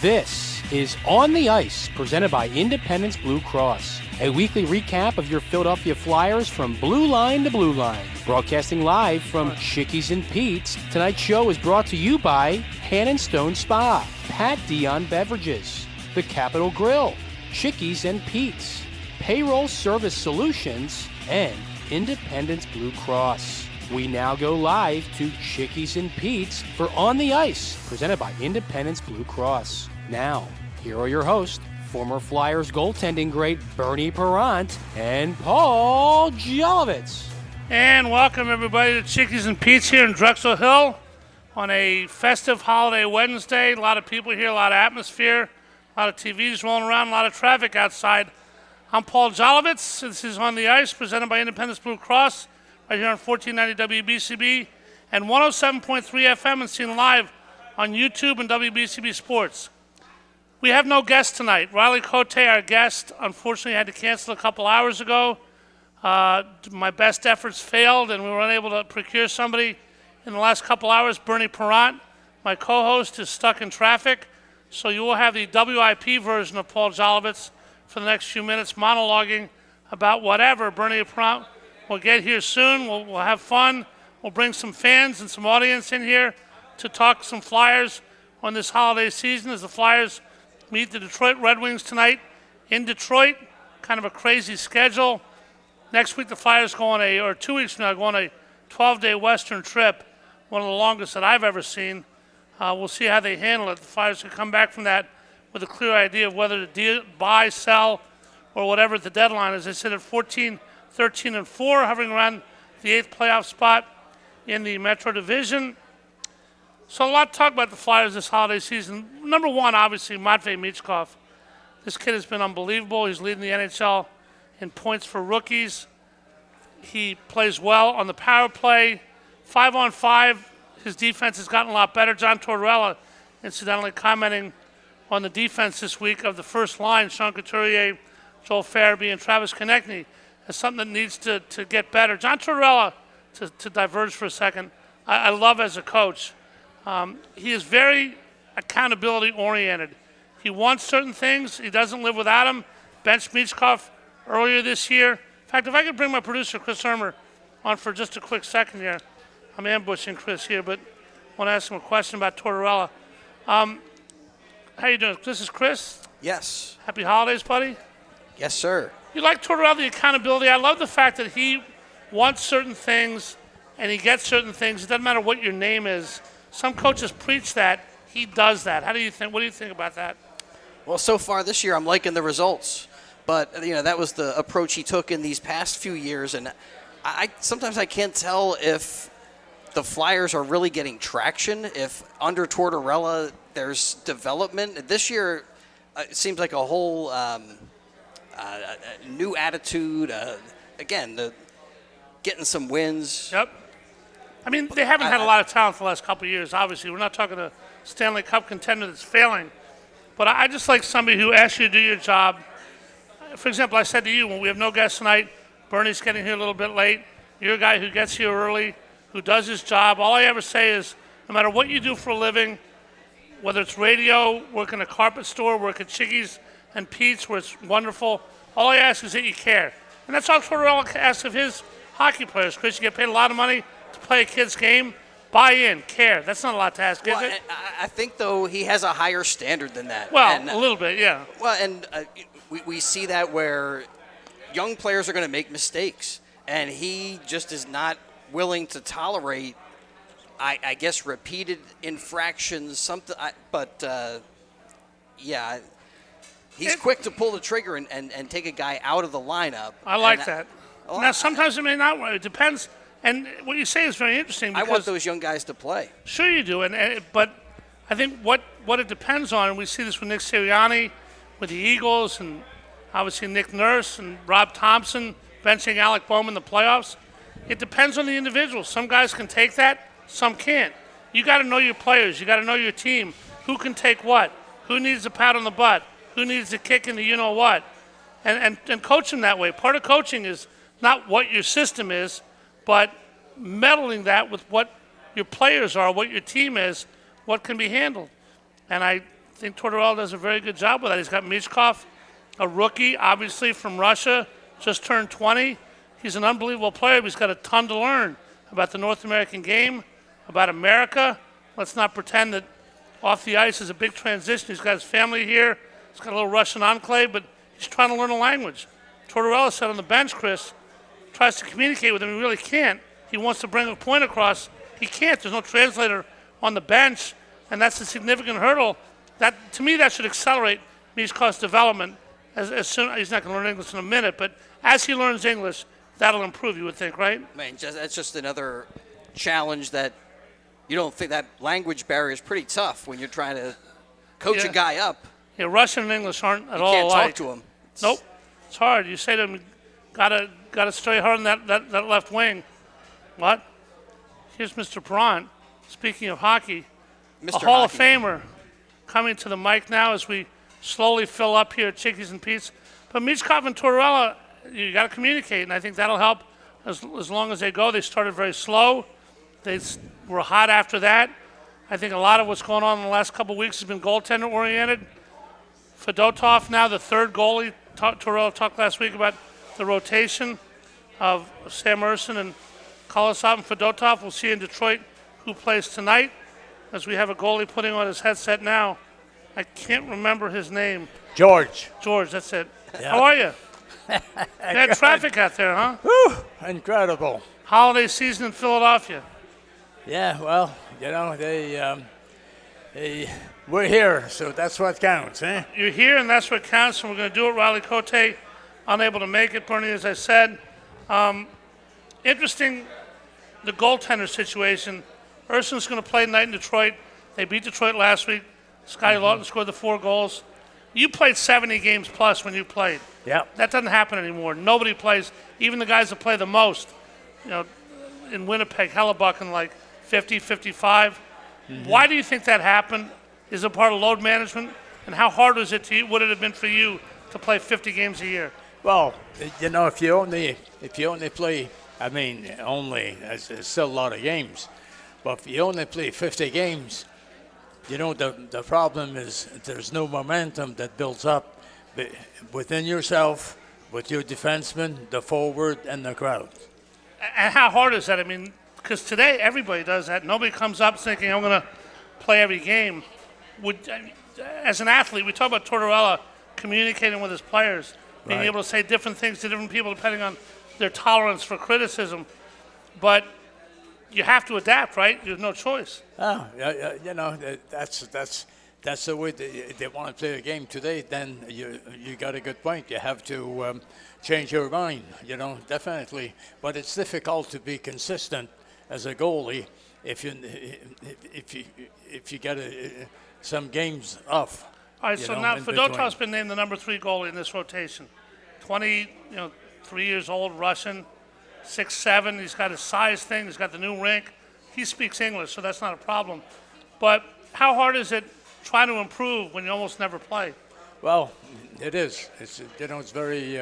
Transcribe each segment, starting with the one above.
This is On the Ice, presented by Independence Blue Cross. A weekly recap of your Philadelphia Flyers from blue line to blue line. Broadcasting live from Chickies and Pete's, tonight's show is brought to you by Han & Stone Spa, Pat Dion Beverages, The Capitol Grill, Chickies and Pete's, Payroll Service Solutions, and Independence Blue Cross. We now go live to Chickies and Pete's for On the Ice, presented by Independence Blue Cross. Now, here are your hosts, former Flyers goaltending great Bernie Parent and Paul Jolovitz. And welcome everybody to Chickies and Pete's here in Drexel Hill on a festive holiday Wednesday. A lot of people here, a lot of atmosphere, a lot of TVs rolling around, a lot of traffic outside. I'm Paul Jolovitz. This is On the Ice, presented by Independence Blue Cross, right here on 1490 WBCB and 107.3 FM and seen live on YouTube and WBCB Sports. We have no guest tonight. Riley Cote, our guest, unfortunately had to cancel a couple hours ago. My best efforts failed, and we were unable to procure somebody in the last couple hours. Bernie Parent, my co-host, is stuck in traffic, so you will have the WIP version of Paul Jolovitz for the next few minutes, monologuing about whatever. Bernie Parent will get here soon. We'll have fun. We'll bring some fans and some audience in here to talk some Flyers on this holiday season as the Flyers meet the Detroit Red Wings tonight in Detroit. Kind of a crazy schedule. Next week the Flyers go on or 2 weeks from now, go on a 12-day Western trip, one of the longest that I've ever seen. We'll see how they handle it. The Flyers can come back from that with a clear idea of whether to buy, sell, or whatever the deadline is. They sit at 14, 13, and 4, hovering around the 8th playoff spot in the Metro Division. So a lot to talk about the Flyers this holiday season. Number one, obviously, Matvei Michkov. This kid has been unbelievable. He's leading the NHL in points for rookies. He plays well on the power play. 5-on-5, his defense has gotten a lot better. John Tortorella, incidentally, commenting on the defense this week of the first line, Sean Couturier, Joel Farabee, and Travis Konechny, as something that needs to get better. John Tortorella, to diverge for a second, I love as a coach. He is very accountability-oriented. He wants certain things. He doesn't live without them. Benched Michkov earlier this year. In fact, if I could bring my producer, Chris Hermer, on for just a quick second here. I'm ambushing Chris here, but I want to ask him a question about Tortorella. How you doing? This is Chris. Yes. Happy holidays, buddy. Yes, sir. You like Tortorella, the accountability. I love the fact that he wants certain things and he gets certain things. It doesn't matter what your name is. Some coaches preach that. He does that. How do you think? What do you think about that? Well, so far this year, I'm liking the results. But, that was the approach he took in these past few years. And sometimes I can't tell if the Flyers are really getting traction, if under Tortorella there's development. This year, it seems like a whole new attitude. Again, getting some wins. Yep. I mean, they haven't had a lot of talent for the last couple of years, obviously. We're not talking a Stanley Cup contender that's failing. But I just like somebody who asks you to do your job. For example, I said to you, when we have no guests tonight, Bernie's getting here a little bit late. You're a guy who gets here early, who does his job. All I ever say is, no matter what you do for a living, whether it's radio, work in a carpet store, work at Chickies and Pete's, where it's wonderful, all I ask is that you care. And that's all Tortorella asks of his hockey players. Chris, you get paid a lot of money to play a kid's game. Buy in, care. That's not a lot to ask, is it? I think, though, he has a higher standard than that. Well, a little bit, yeah. Well, and we see that where young players are going to make mistakes, and he just is not willing to tolerate, I guess, repeated infractions. He's quick to pull the trigger and take a guy out of the lineup. I like that. Now, sometimes it may not work. It depends. And what you say is very interesting. I want those young guys to play. Sure you do. But I think what it depends on, and we see this with Nick Sirianni, with the Eagles, and obviously Nick Nurse and Rob Thompson benching Alec Boehm in the playoffs. It depends on the individual. Some guys can take that, some can't. You got to know your players. You got to know your team. Who can take what? Who needs a pat on the butt? Who needs a kick in the you-know-what? And coach them that way. Part of coaching is not what your system is, but meddling that with what your players are, what your team is, what can be handled. And I I think Tortorella does a very good job with that. He's got Michkov, a rookie, obviously from Russia, just turned 20. He's an unbelievable player, but he's got a ton to learn about the North American game, about America. Let's not pretend that off the ice is a big transition. He's got his family here. He's got a little Russian enclave, but he's trying to learn a language. Tortorella said on the bench, Chris, tries to communicate with him. He really can't. He wants to bring a point across. He can't. There's no translator on the bench, and that's a significant hurdle. That, to me, that should accelerate Michkov's development. As soon, he's not going to learn English in a minute, but as he learns English, that'll improve, you would think, right? Man, that's just another challenge that you don't think that language barrier is pretty tough when you're trying to coach a guy up. Yeah, Russian and English aren't at you all can't alike. talk to him. Nope. It's hard. You say to him, gotta stay hard on that left wing. What? Here's Mr. Perron. Speaking of hockey, Mr. a Hall Hockey. of Famer coming to the mic now as we slowly fill up here at Chickies and Pete's. But Michkov and Tortorella, you got to communicate, and I think that'll help as long as they go. They started very slow. They were hot after that. I think a lot of what's going on in the last couple of weeks has been goaltender-oriented. Fedotov now the third goalie. Tortorella talked last week about the rotation of Sam Ersson and Kolosov and Fedotov. We'll see in Detroit who plays tonight, as we have a goalie putting on his headset now. I can't remember his name. George. George, that's it. Yeah. How are you? You had traffic out there, huh? Whew, incredible. Holiday season in Philadelphia. Yeah, well, we're here, so that's what counts, eh? You're here, and that's what counts, and we're going to do it. Riley Cote, unable to make it, Bernie, as I said. Interesting, the goaltender situation. Ersson's going to play tonight in Detroit. They beat Detroit last week. Scotty Lawton scored the 4 goals. You played 70 games plus when you played. Yeah. That doesn't happen anymore. Nobody plays, even the guys that play the most. You know, in Winnipeg, Hellebuck like 50, 55. Why do you think that happened? Is it part of load management? And how hard would it have been for you to play 50 games a year? Well, if you only play, it's still a lot of games, but if you only play 50 games, the problem is there's no momentum that builds up within yourself, with your defenseman, the forward, and the crowd. And how hard is that? I mean, because today everybody does that. Nobody comes up thinking, I'm going to play every game. As an athlete, we talk about Tortorella communicating with his players, being able to say different things to different people depending on their tolerance for criticism. But you have to adapt, right? There's no choice. Oh, that's the way they want to play a game today. Then you got a good point. You have to change your mind, definitely. But it's difficult to be consistent as a goalie if you get some games off. All right, so now Fedotov's been named the number 3 goalie in this rotation. 3 years old, Russian, 6'7". He's got his size thing. He's got the new rink. He speaks English, so that's not a problem. But how hard is it trying to improve when you almost never play? Well, it is. It's very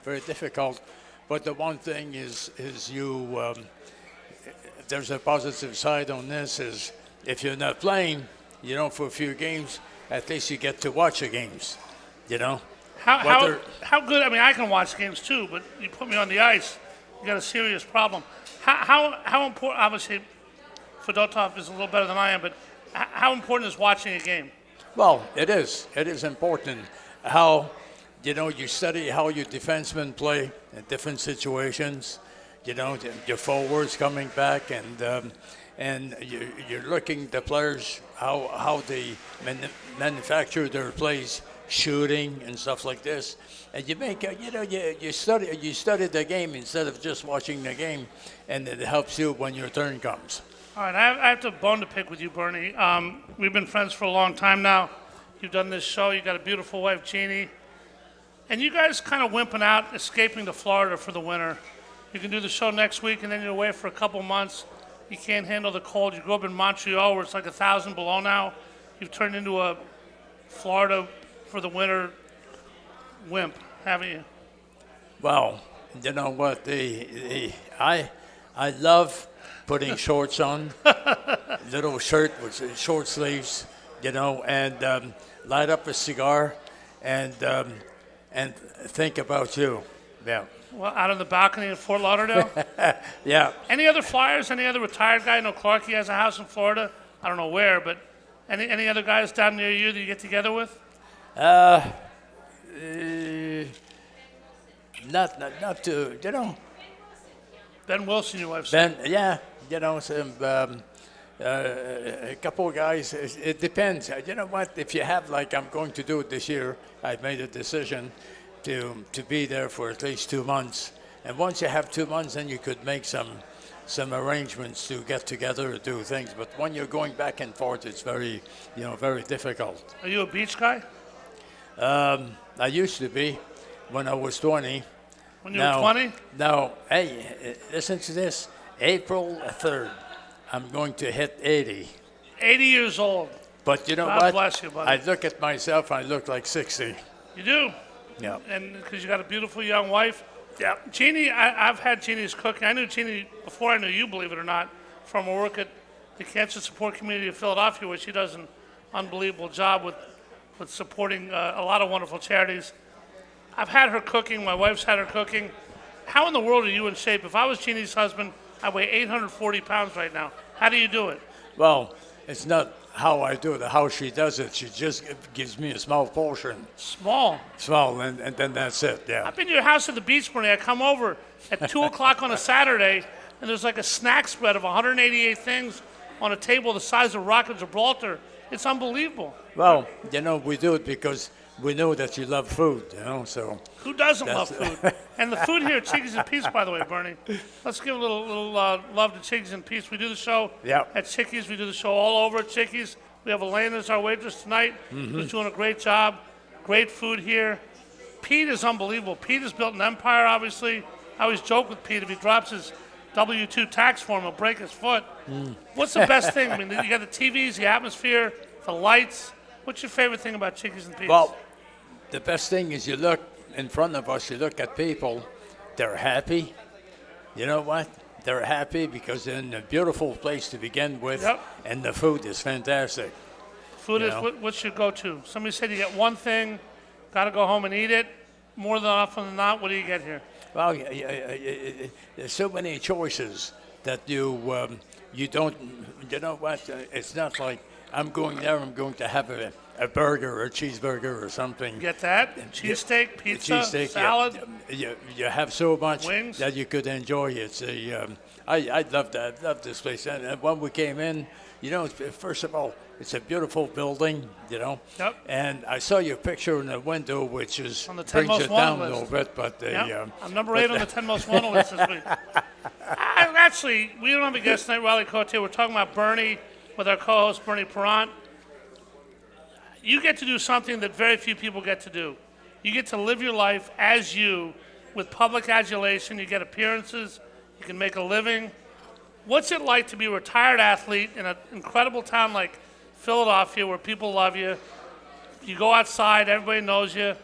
very difficult. But the one thing is there's a positive side on this is if you're not playing, for a few games, at least you get to watch the games, How good? I mean, I can watch games too, but you put me on the ice, you got a serious problem. How important? Obviously, Fedotov is a little better than I am, but how important is watching a game? Well, it is. It is important. How you study how your defensemen play in different situations. Your forwards coming back, and you're looking at the players how they manufacture their plays, shooting and stuff like this, and you make you study the game instead of just watching the game, and it helps you when your turn comes. All right, I have to bone to pick with you, Bernie. We've been friends for a long time now. You've done this show. You got a beautiful wife, Jeannie, and you guys kind of wimping out, escaping to Florida for the winter. You can do the show next week, and then you're away for a couple months. You can't handle the cold. You grew up in Montreal, where it's like 1,000 below now. You've turned into a Florida for the winter wimp, haven't you? Well, you know what? I love putting shorts on, little shirt with short sleeves, and light up a cigar and think about you. Yeah. Well, out on the balcony in Fort Lauderdale? Yeah. Any other Flyers? Any other retired guy? I know Clarkie has a house in Florida. I don't know where, but any other guys down near you that you get together with? Not to, Ben Wilson, your wife said. Ben, yeah, some, a couple of guys. It depends. You know what? If you have, like I'm going to do it this year, I've made a decision to be there for at least 2 months. And once you have 2 months, then you could make some arrangements to get together or do things. But when you're going back and forth, it's very, very difficult. Are you a beach guy? I used to be when I was 20. When you were 20? No. Hey, listen to this. April 3rd, I'm going to hit 80. 80 years old. But you know God what? Bless you, buddy. I look at myself, I look like 60. You do? Yeah. And because you got a beautiful young wife? Yeah. Jeannie, I've had Jeannie's cooking. I knew Jeannie before I knew you, believe it or not, from her work at the Cancer Support Community of Philadelphia, where she does an unbelievable job with supporting a lot of wonderful charities. I've had her cooking. My wife's had her cooking. How in the world are you in shape? If I was Jeannie's husband, I weigh 840 pounds right now. How do you do it? Well, it's not how I do it, how she does it. She just gives me a small portion. Small, and then that's it, yeah. I've been to your house at the beach morning. I come over at 2 o'clock on a Saturday, and there's like a snack spread of 188 things on a table the size of Rock of Gibraltar. It's unbelievable. Well, we do it because we know that you love food, so. Who doesn't love food? And the food here at Chickies and Pete's, by the way, Bernie. Let's give a little love to Chickies and Pete's. We do the show at Chickies. We do the show all over at Chickies. We have Elaine as our waitress tonight, who's doing a great job. Great food here. Pete is unbelievable. Pete has built an empire, obviously. I always joke with Pete, if he drops his W-2 tax form, he'll break his foot. What's the best thing? I mean, you got the TVs, the atmosphere, the lights. What's your favorite thing about Chickies and Pete's? Well, the best thing is you look in front of us, you look at people, they're happy. You know what? They're happy because they're in a beautiful place to begin with, and the food is fantastic. Food is, what's your go-to? Somebody said you get one thing, got to go home and eat it. More than often than not, what do you get here? Well, there's so many choices that you don't, you know what? It's not like I'm going there, I'm going to have a burger or a cheeseburger or something. Get that? Cheesesteak, pizza, salad? You have so much wings that you could enjoy. It's I love that. I love this place. And when we came in, first of all, it's a beautiful building, Yep. And I saw your picture in the window, which is on the 10 brings most it down wanted a little bit. But I'm number 8 on the 10 most wanted list this week. Actually, we don't have a guest tonight, Riley Cote. We're talking about Bernie with our co-host, Bernie Perrant. You get to do something that very few people get to do. You get to live your life as you, with public adulation. You get appearances. You can make a living. What's it like to be a retired athlete in an incredible town like Philadelphia, where people love you? You go outside, everybody knows you.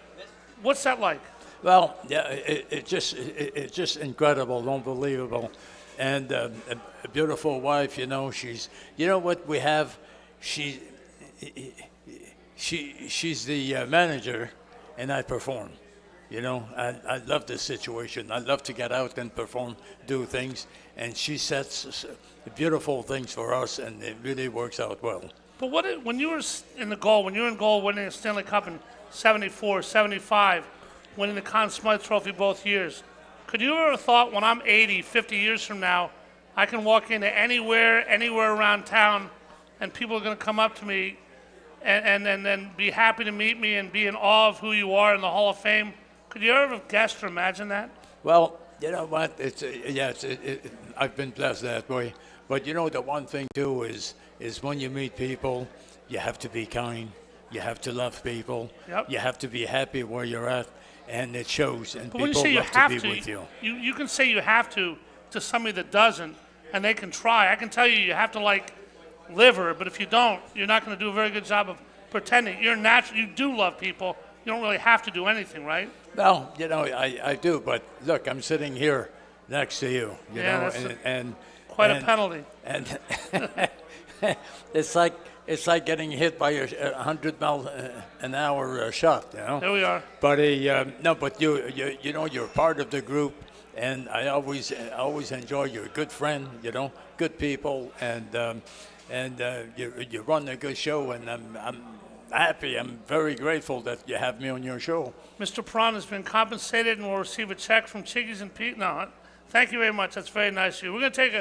What's that like? Well, yeah, it's just incredible, unbelievable, and a beautiful wife. She's. You know what we have? She's the manager, and I perform. I love this situation. I love to get out and perform, do things, and she sets beautiful things for us, and it really works out well. But when you were in goal, winning a Stanley Cup in 74, 75, winning the Conn Smythe Trophy both years, could you ever have thought, when I'm 80, 50 years from now, I can walk into anywhere around town, and people are going to come up to me and then be happy to meet me and be in awe of who you are in the Hall of Fame? Could you ever have guessed or imagined that? Well, you know what? I've been blessed that way. But the one thing too is when you meet people, you have to be kind. You have to love people. Yep. You have to be happy where you're at, and it shows. And but when people you say love you have to be with you. You can say you have to somebody that doesn't, and they can try. I can tell you have to like liver, but if you don't, you're not going to do a very good job of pretending. You're natural. You do love people. You don't really have to do anything, right? Well, I do, but look, I'm sitting here next to you, you know, that's and quite a penalty. And it's like it's like getting hit by a 100-mile-an-hour shot, you know. There we are. But no, but you know, you're part of the group, and I always enjoy. You're a good friend, you know, good people, and you run a good show, and I'm happy. I'm very grateful that you have me on your show. Mr. Perron has been compensated and will receive a check from Chickies and Pete. No, thank you very much. That's very nice of you. We're going to take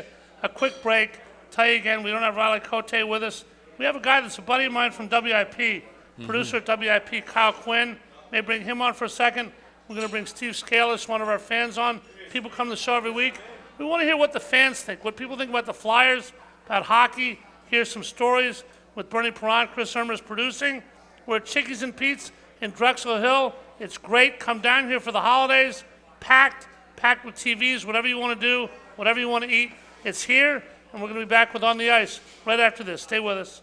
a quick break. Tell you again, we don't have Riley Cote with us. We have a guy that's a buddy of mine from WIP, producer at WIP, Kyle Quinn. May bring him on for a second. We're going to bring Steve Scalise, one of our fans, on. People come to the show every week. We want to hear what the fans think, what people think about the Flyers, about hockey. Hear some stories with Bernie Perron, Chris Irmer's producing. We're at Chickies and Pete's in Drexel Hill. It's great. Come down here for the holidays. Packed with TVs, whatever you want to do, whatever you want to eat. It's here, and we're going to be back with On the Ice right after this. Stay with us.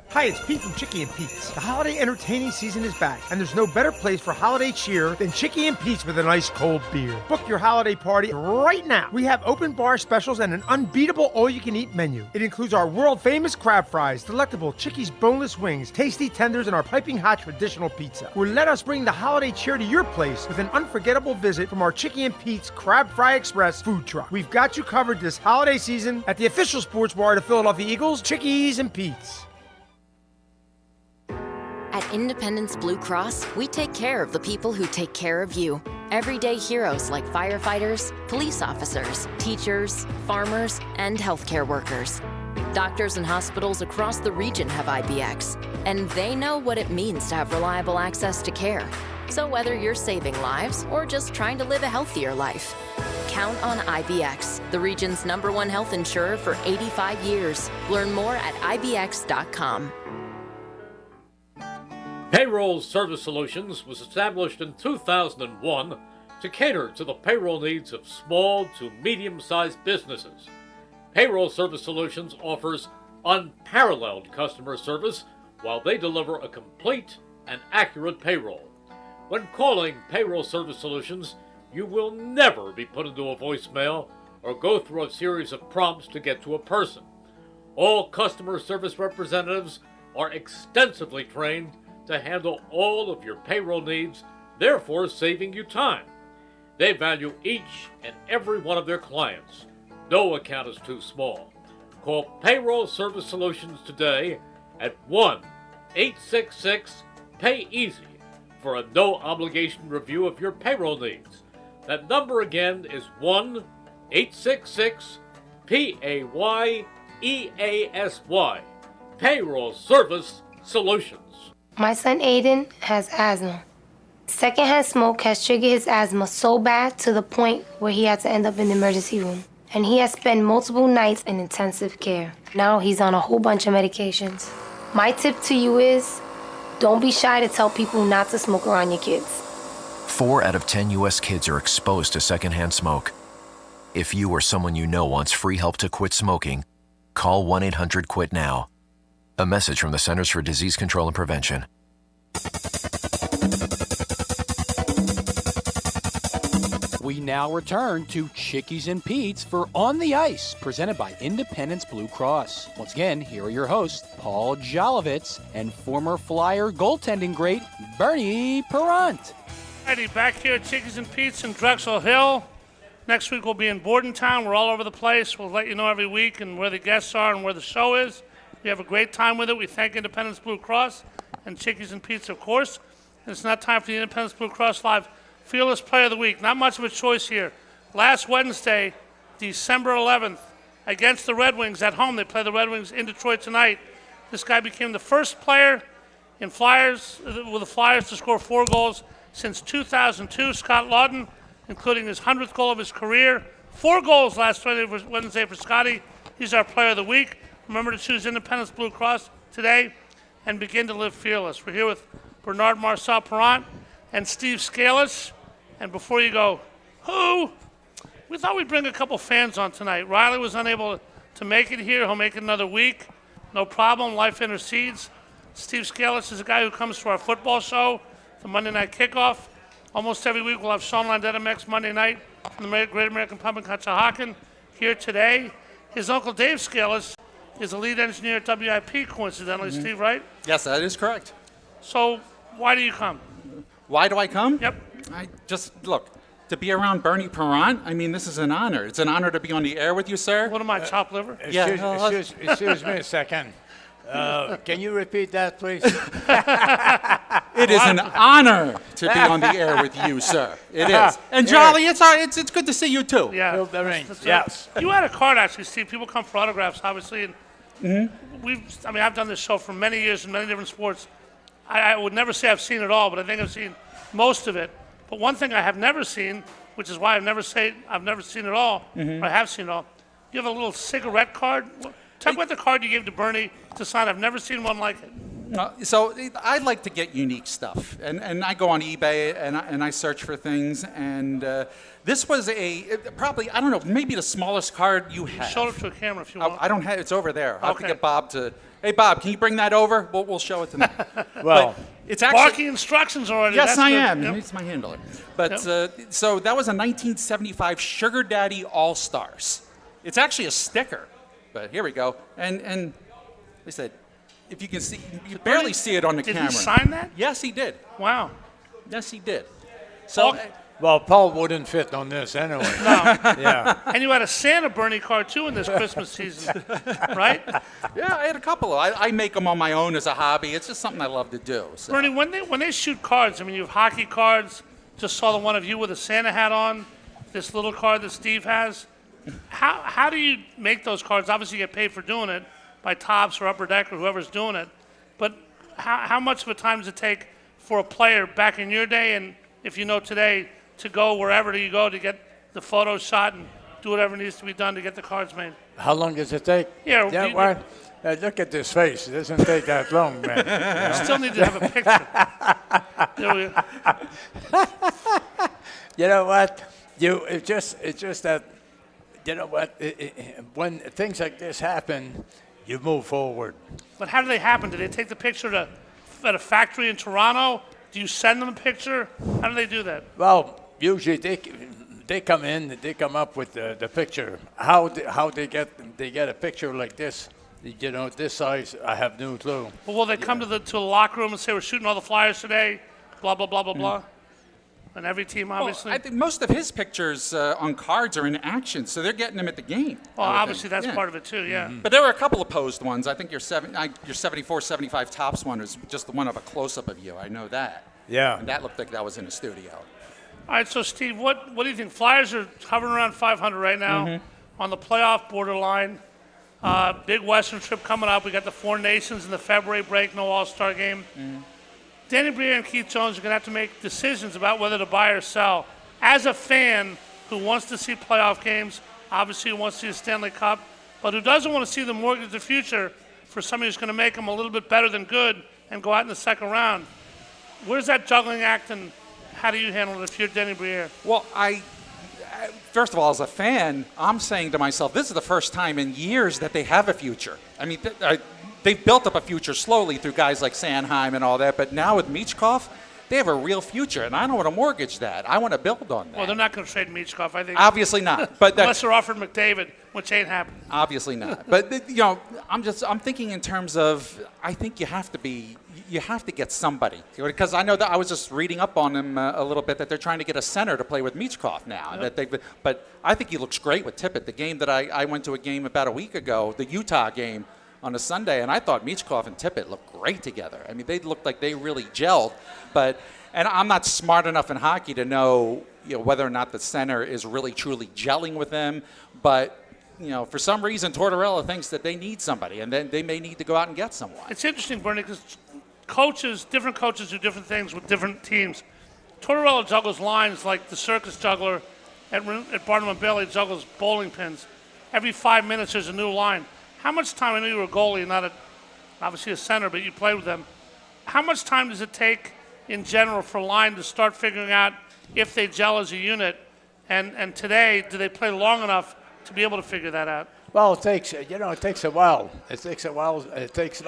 Hi, it's Pete from Chickie and Pete's. The holiday entertaining season is back, and there's no better place for holiday cheer than Chickie and Pete's with a nice cold beer. Book your holiday party right now. We have open bar specials and an unbeatable all-you-can-eat menu. It includes our world-famous crab fries, delectable Chickie's boneless wings, tasty tenders, and our piping hot traditional pizza. Or let us bring the holiday cheer to your place with an unforgettable visit from our Chickie and Pete's Crab Fry Express food truck. We've got you covered this holiday season at the official sports bar of the Philadelphia Eagles, Chickies and Pete's. At Independence Blue Cross, we take care of the people who take care of you. Everyday heroes like firefighters, police officers, teachers, farmers, and healthcare workers. Doctors and hospitals across the region have IBX, and they know what it means to have reliable access to care. So whether you're saving lives or just trying to live a healthier life, count on IBX, the region's #1 health insurer for 85 years. Learn more at IBX.com. Payroll Service Solutions was established in 2001 to cater to the payroll needs of small to medium-sized businesses. Payroll Service Solutions offers unparalleled customer service while they deliver a complete and accurate payroll. When calling Payroll Service Solutions, you will never be put into a voicemail or go through a series of prompts to get to a person. All customer service representatives are extensively trained to handle all of your payroll needs, therefore saving you time. They value each and every one of their clients. No account is too small. Call Payroll Service Solutions today at 1-866-PAY-EASY for a no-obligation review of your payroll needs. That number again is 1-866-PAYEASY. Payroll Service Solutions. My son Aiden has asthma. Secondhand smoke has triggered his asthma so bad to the point where he had to end up in the emergency room. And he has spent multiple nights in intensive care. Now he's on a whole bunch of medications. My tip to you is, don't be shy to tell people not to smoke around your kids. 4 out of 10 U.S. kids are exposed to secondhand smoke. If you or someone you know wants free help to quit smoking, call 1-800-QUIT-NOW. A message from the Centers for Disease Control and Prevention. We now return to Chickies and Pete's for On the Ice, presented by Independence Blue Cross. Once again, here are your hosts, Paul Jolovitz and former Flyer goaltending great Bernie Perron. Alrighty, back here at Chickies and Pete's in Drexel Hill. Next week we'll be in Bordentown. We're all over the place. We'll let you know every week and where the guests are and where the show is. We have a great time with it. We thank Independence Blue Cross and Chickies and Pete's, of course. And it's now time for the Independence Blue Cross Live Fearless Player of the Week. Not much of a choice here. Last Wednesday, December 11th, against the Red Wings at home. They play the Red Wings in Detroit tonight. This guy became the first player in Flyers with the Flyers to score 4 goals since 2002. Scott Lawton, including his 100th goal of his career. 4 goals last Wednesday for Scotty. He's our Player of the Week. Remember to choose Independence Blue Cross today and begin to live fearless. We're here with Bernard Marcel Perron and Steve Scalise. And before you go, who? We thought we'd bring a couple fans on tonight. Riley was unable to make it here. He'll make it another week. No problem. Life intercedes. Steve Scalise is a guy who comes to our football show, the Monday Night Kickoff. Almost every week we'll have Sean Landettamex Monday night from the Great American Pub in Conshohocken here today. His uncle Dave Scalise is the lead engineer at WIP, coincidentally, Steve, right? Yes, that is correct. So why do you come? Why do I come? Yep. I just, look, to be around Bernie Perrant, I mean, this is an honor. It's an honor to be on the air with you, sir. What am I, chopped liver? Excuse me a second. Can you repeat that, please? It is an honor to be on the air with you, sir. It is. And Jolly, it's good to see you too. Yeah. Fill the ring. That's Yes. right. You had a card, actually, Steve. People come for autographs, obviously. And I've done this show for many years in many different sports. I would never say I've seen it all, but I think I've seen most of it. But one thing I have never seen, which is why I've never seen it all, or I have seen it all, you have a little cigarette card. Tell me about the card you gave to Bernie to sign. I've never seen one like it. So I like to get unique stuff, and I go on eBay and I search for things, and this was probably, I don't know, maybe the smallest card you have. Show it to a camera if you want. I don't have, it's over there. I'll have to Okay. get Bob to, hey Bob, can you bring that over? We'll show it to them. Well, it's actually, Barking instructions already. yes, That's I good. am. Yep. He's my handler. But so that was a 1975 Sugar Daddy All Stars. It's actually a sticker, but here we go. And they said, if you can see, you barely see it on the camera. Did he sign that? Yes, he did. Wow. Yes, he did. So, well, Paul wouldn't fit on this anyway. No. Yeah. And you had a Santa Bernie card, too, in this Christmas season, right? yeah, I had a couple. I make them on my own as a hobby. It's just something I love to do. So. Bernie, when they shoot cards, I mean, you have hockey cards. Just saw the one of you with a Santa hat on, this little card that Steve has. How do you make those cards? Obviously, you get paid for doing it by Tops or Upper Deck or whoever's doing it. But how much of a time does it take for a player back in your day, and if you know today, to go wherever you go to get the photo shot and do whatever needs to be done to get the cards made? How long does it take? Yeah, Well, look at this face. It doesn't take that long, man. You still need to have a picture. There we go. You know what? It's just that, you know what? When things like this happen, you move forward. But how do they happen? Do they take the picture at a factory in Toronto? Do you send them a picture? How do they do that? Well, usually they come in, they come up with the picture. How they get a picture like this, you know, this size, I have no clue. But will they come to the locker room and say, we're shooting all the Flyers today, blah, blah, blah, blah, blah? And every team, obviously? Well, I think most of his pictures on cards are in action, so they're getting them at the game. Well, obviously that's part of it, too, yeah. But there were a couple of posed ones. I think your 74, 75 Tops one was just the one of a close-up of you. I know that. Yeah. And that looked like that was in a studio. All right, so, Steve, what do you think? Flyers are hovering around 500 right now on the playoff borderline. Big Western trip coming up. We got the Four Nations in the February break, no All-Star game. Danny Briere and Keith Jones are going to have to make decisions about whether to buy or sell. As a fan who wants to see playoff games, obviously who wants to see the Stanley Cup, but who doesn't want to see them mortgage the future for somebody who's going to make them a little bit better than good and go out in the second round. Where's that juggling act, and how do you handle it if you're Danny Briere? Well, first of all, as a fan, I'm saying to myself, this is the first time in years that they have a future. I mean, they've built up a future slowly through guys like Sanheim and all that, but now with Michkov, they have a real future, and I don't want to mortgage that. I want to build on that. Well, they're not going to trade Michkov, I think. Obviously not. But unless they're offered McDavid, which ain't happening. Obviously not. But you know, I'm thinking in terms of, I think you have to get somebody, because I know that I was just reading up on them a little bit that they're trying to get a center to play with Michkov now. Yep. But I think he looks great with Tippett. The game that I went to a game about a week ago, the Utah game on a Sunday, and I thought Michkov and Tippett looked great together. I mean, they looked like they really gelled. And I'm not smart enough in hockey to know, whether or not the center is really truly gelling with them, but. For some reason, Tortorella thinks that they need somebody, and then they may need to go out and get someone. It's interesting, Bernie, because different coaches do different things with different teams. Tortorella juggles lines like the circus juggler at Barnum & Bailey juggles bowling pins. Every 5 minutes, there's a new line. How much time, I know you were a goalie, not obviously a center, but you played with them. How much time does it take, in general, for a line to start figuring out if they gel as a unit? And today, do they play long enough to be able to figure that out? Well, it takes a while. It takes a while. It takes a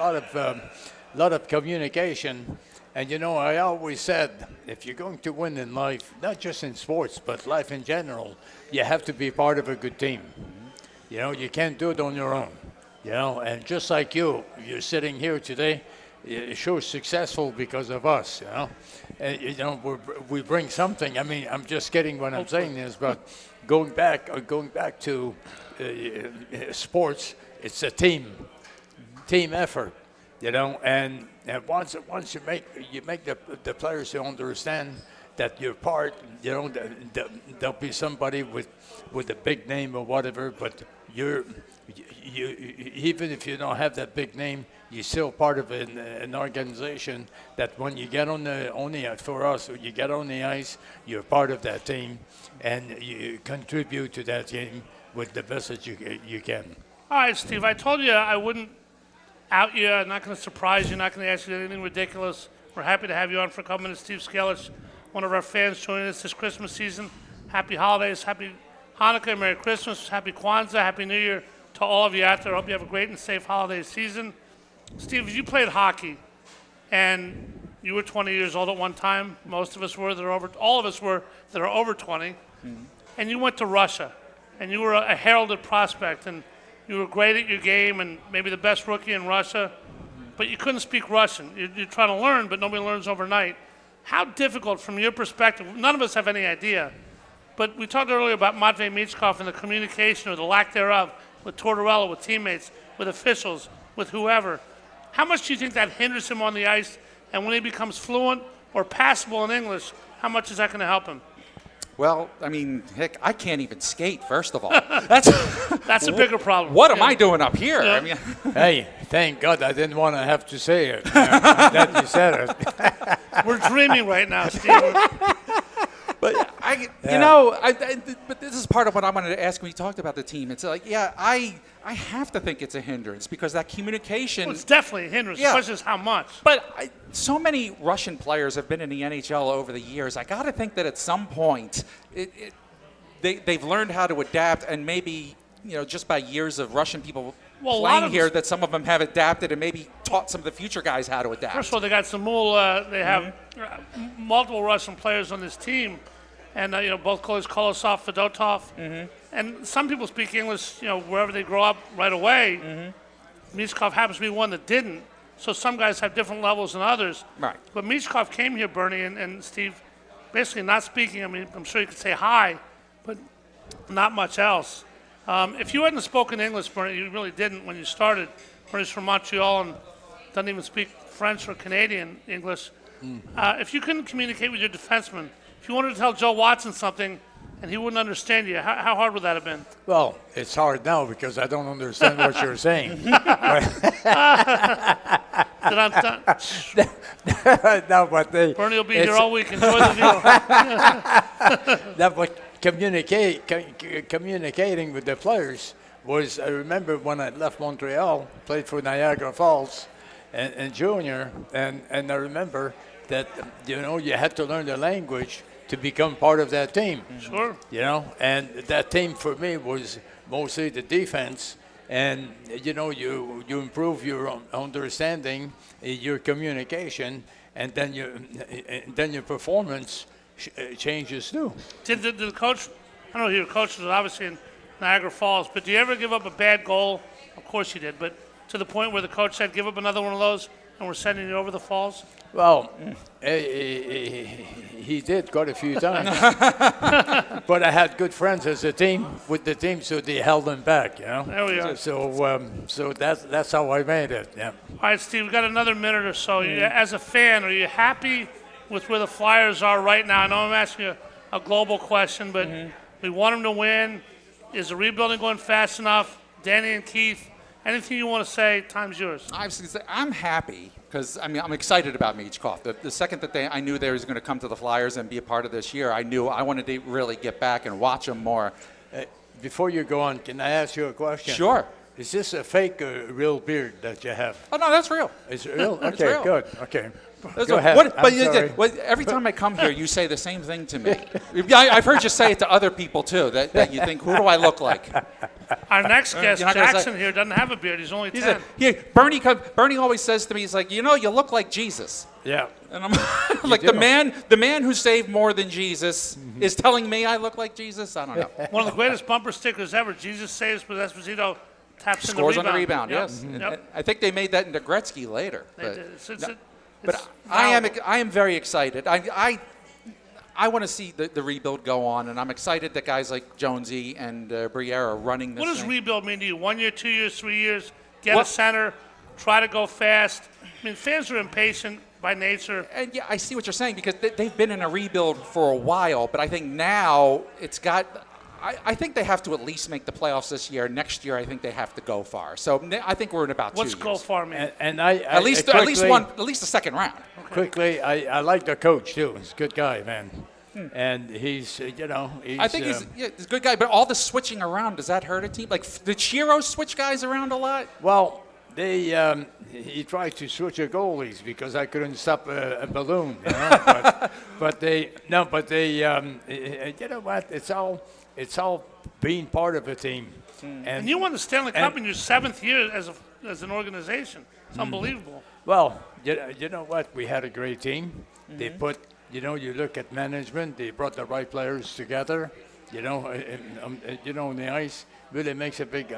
lot of communication. And I always said, if you're going to win in life, not just in sports, but life in general, you have to be part of a good team. You can't do it on your own. You know, and just like you're sitting here today, it shows successful because of us, you know. And, you know, we bring something. I mean, I'm just kidding when I'm saying this, but going back to sports, it's a team effort, you know. And once you make the players to understand that you're part, you know, there'll be somebody with a big name or whatever, but you even if you don't have that big name, you're still part of an organization that when you get on for us, when you get on the ice, you're part of that team, and you contribute to that team with the best that you can. All right, Steve, I told you I wouldn't out you. I'm not going to surprise you, not going to ask you anything ridiculous. We're happy to have you on for a couple minutes. Steve Skelich, one of our fans joining us this Christmas season. Happy holidays, happy Hanukkah, Merry Christmas, happy Kwanzaa, Happy New Year to all of you out there. I hope you have a great and safe holiday season. Steve, you played hockey, and you were 20 years old at one time. Most of us were. All of us were that are over 20. Mm-hmm. And you went to Russia, and you were a heralded prospect, and you were great at your game and maybe the best rookie in Russia, but you couldn't speak Russian. You're trying to learn, but nobody learns overnight. How difficult, from your perspective, none of us have any idea, but we talked earlier about Matvei Michkov and the communication or the lack thereof with Tortorella, with teammates, with officials, with whoever. How much do you think that hinders him on the ice? And when he becomes fluent or passable in English, how much is that going to help him? Well, I mean, heck, I can't even skate, first of all. That's a bigger problem. What am I doing up here? Yeah. I mean, hey, thank God I didn't want to have to say it. That you said it. We're dreaming right now, Steve. But you know, but this is part of what I wanted to ask when you talked about the team. It's like, yeah, I have to think it's a hindrance because that communication. Well, it's definitely a hindrance. Yeah. The question is how much. But so many Russian players have been in the NHL over the years. I got to think that at some point they've learned how to adapt, and maybe, you know, just by years of Russian people playing here, that some of them have adapted and maybe taught some of the future guys how to adapt. First of all, they got Samul. They have multiple Russian players on this team, and you know, both goalies, Kolosov, Fedotov, and some people speak English, you know, wherever they grow up right away. Michkov happens to be one that didn't, so some guys have different levels than others. Right. But Michkov came here, Bernie and Steve, basically not speaking. I mean, I'm sure you could say hi, but not much else. If you hadn't spoken English, Bernie, you really didn't when you started. Bernie's from Montreal and doesn't even speak French or Canadian English. If you couldn't communicate with your defenseman, if you wanted to tell Joe Watson something and he wouldn't understand you, how hard would that have been? Well, it's hard now because I don't understand what you're saying. No, but Bernie will be here all week. Enjoy the view. No, but communicating with the players was, I remember when I left Montreal, played for Niagara Falls and junior, and I remember that, you know, you had to learn the language to become part of that team. Sure. You know, and that team for me was mostly the defense, and, you know, you improve your understanding, your communication, and then your performance changes too. Did the coach, I don't know who your coach was, obviously in Niagara Falls, but do you ever give up a bad goal? Of course you did, but to the point where the coach said, give up another one of those and we're sending you over the falls? Well, he did quite a few times. But I had good friends as a team with the team, so they held him back, you know. There we are. So that's how I made it, yeah. All right, Steve, we've got another minute or so. As a fan, are you happy with where the Flyers are right now? I know I'm asking you a global question, but we want them to win. Is the rebuilding going fast enough? Danny and Keith, anything you want to say, time's yours. I'm happy because, I mean, I'm excited about Michkov. The second that I knew they was going to come to the Flyers and be a part of this year, I knew I wanted to really get back and watch them more. Before you go on, can I ask you a question? Sure. Is this a fake or real beard that you have? Oh, no, that's real. It's real? Okay, It's real. Good. Okay. Go ahead. Every time I come here, you say the same thing to me. I've heard you say it to other people, too, that you think, who do I look like? Our next guest, Jackson, here, doesn't have a beard. He's only 10. Bernie always says to me, he's like, you know, you look like Jesus. Yeah. And I'm like, the man who saved more than Jesus is telling me I look like Jesus? I don't know. One of the greatest bumper stickers ever. Jesus saves, but Esposito taps Scores in the on rebound. the rebound, yes. Yep. I think they made that into Gretzky later. They did. But I am very excited. I want to see the rebuild go on, and I'm excited that guys like Jonesy and Briere are running this What does thing. rebuild mean to you? 1 year, 2 years, 3 years? Get a center, try to go fast. I mean, fans are impatient by nature. And yeah, I see what you're saying because they've been in a rebuild for a while, but I think now it's got. I think they have to at least make the playoffs this year. Next year, I think they have to go far. So I think we're in about 2 years. What's go far, man? And at least the second round. Okay. Quickly, I like the coach too. He's a good guy, man. And he's, I think he's a good guy, but all the switching around, does that hurt a team? Like, did Chiro switch guys around a lot? Well, he tried to switch the goalies because I couldn't stop a balloon. But they, you know what? It's all being part of a team. And you won the Stanley Cup in your 7th year as an organization. It's unbelievable. Well, you know what? We had a great team. They put, you look at management. They brought the right players together. On the ice really makes a big